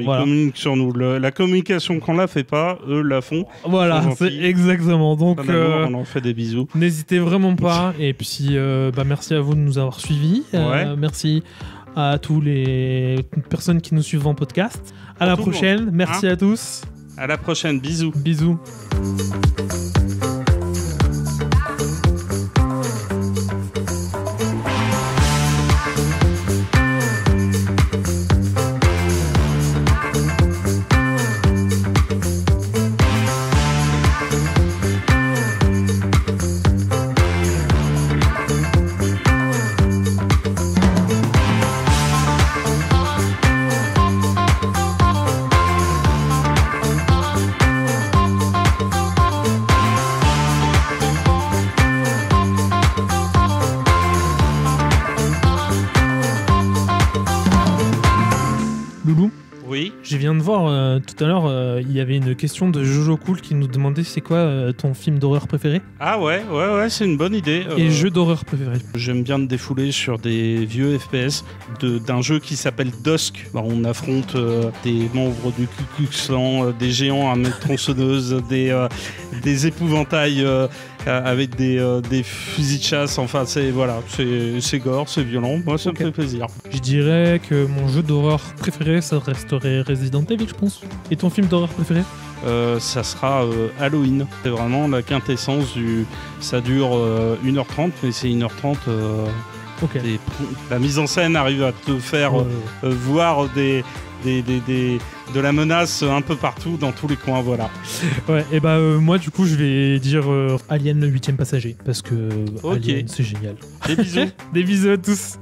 communiquent sur nous. La communication qu'on la fait pas, eux la font. Voilà, c'est exactement. Donc, on en fait des bisous. N'hésitez vraiment pas. Et puis, merci à vous de nous avoir suivis. Merci à tous les personnes qui nous suivent en podcast. À la prochaine. Merci à tous. À la prochaine. Bisous. Bisous. Je viens de voir tout à l'heure, il y avait une question de Jojo Cool qui nous demandait c'est quoi ton film d'horreur préféré ? Ah ouais, c'est une bonne idée. Et jeu d'horreur préféré ? J'aime bien me défouler sur des vieux FPS d'un jeu qui s'appelle Dusk. On affronte des membres du Ku Klux Klan, des géants à main tronçonneuse, des épouvantails avec des fusils de chasse. Enfin, c'est gore, c'est violent. Moi, ça me fait plaisir. Je dirais que mon jeu d'horreur préféré, ça resterait Resident Evil, je pense. Et ton film d'horreur préféré ? Ça sera Halloween. C'est vraiment la quintessence du... Ça dure 1h30, mais c'est 1h30... La mise en scène arrive à te faire voir de la menace un peu partout, dans tous les coins, voilà. Ouais, et moi du coup je vais dire Alien le 8e passager, parce que Alien c'est génial. Des bisous. Des bisous à tous.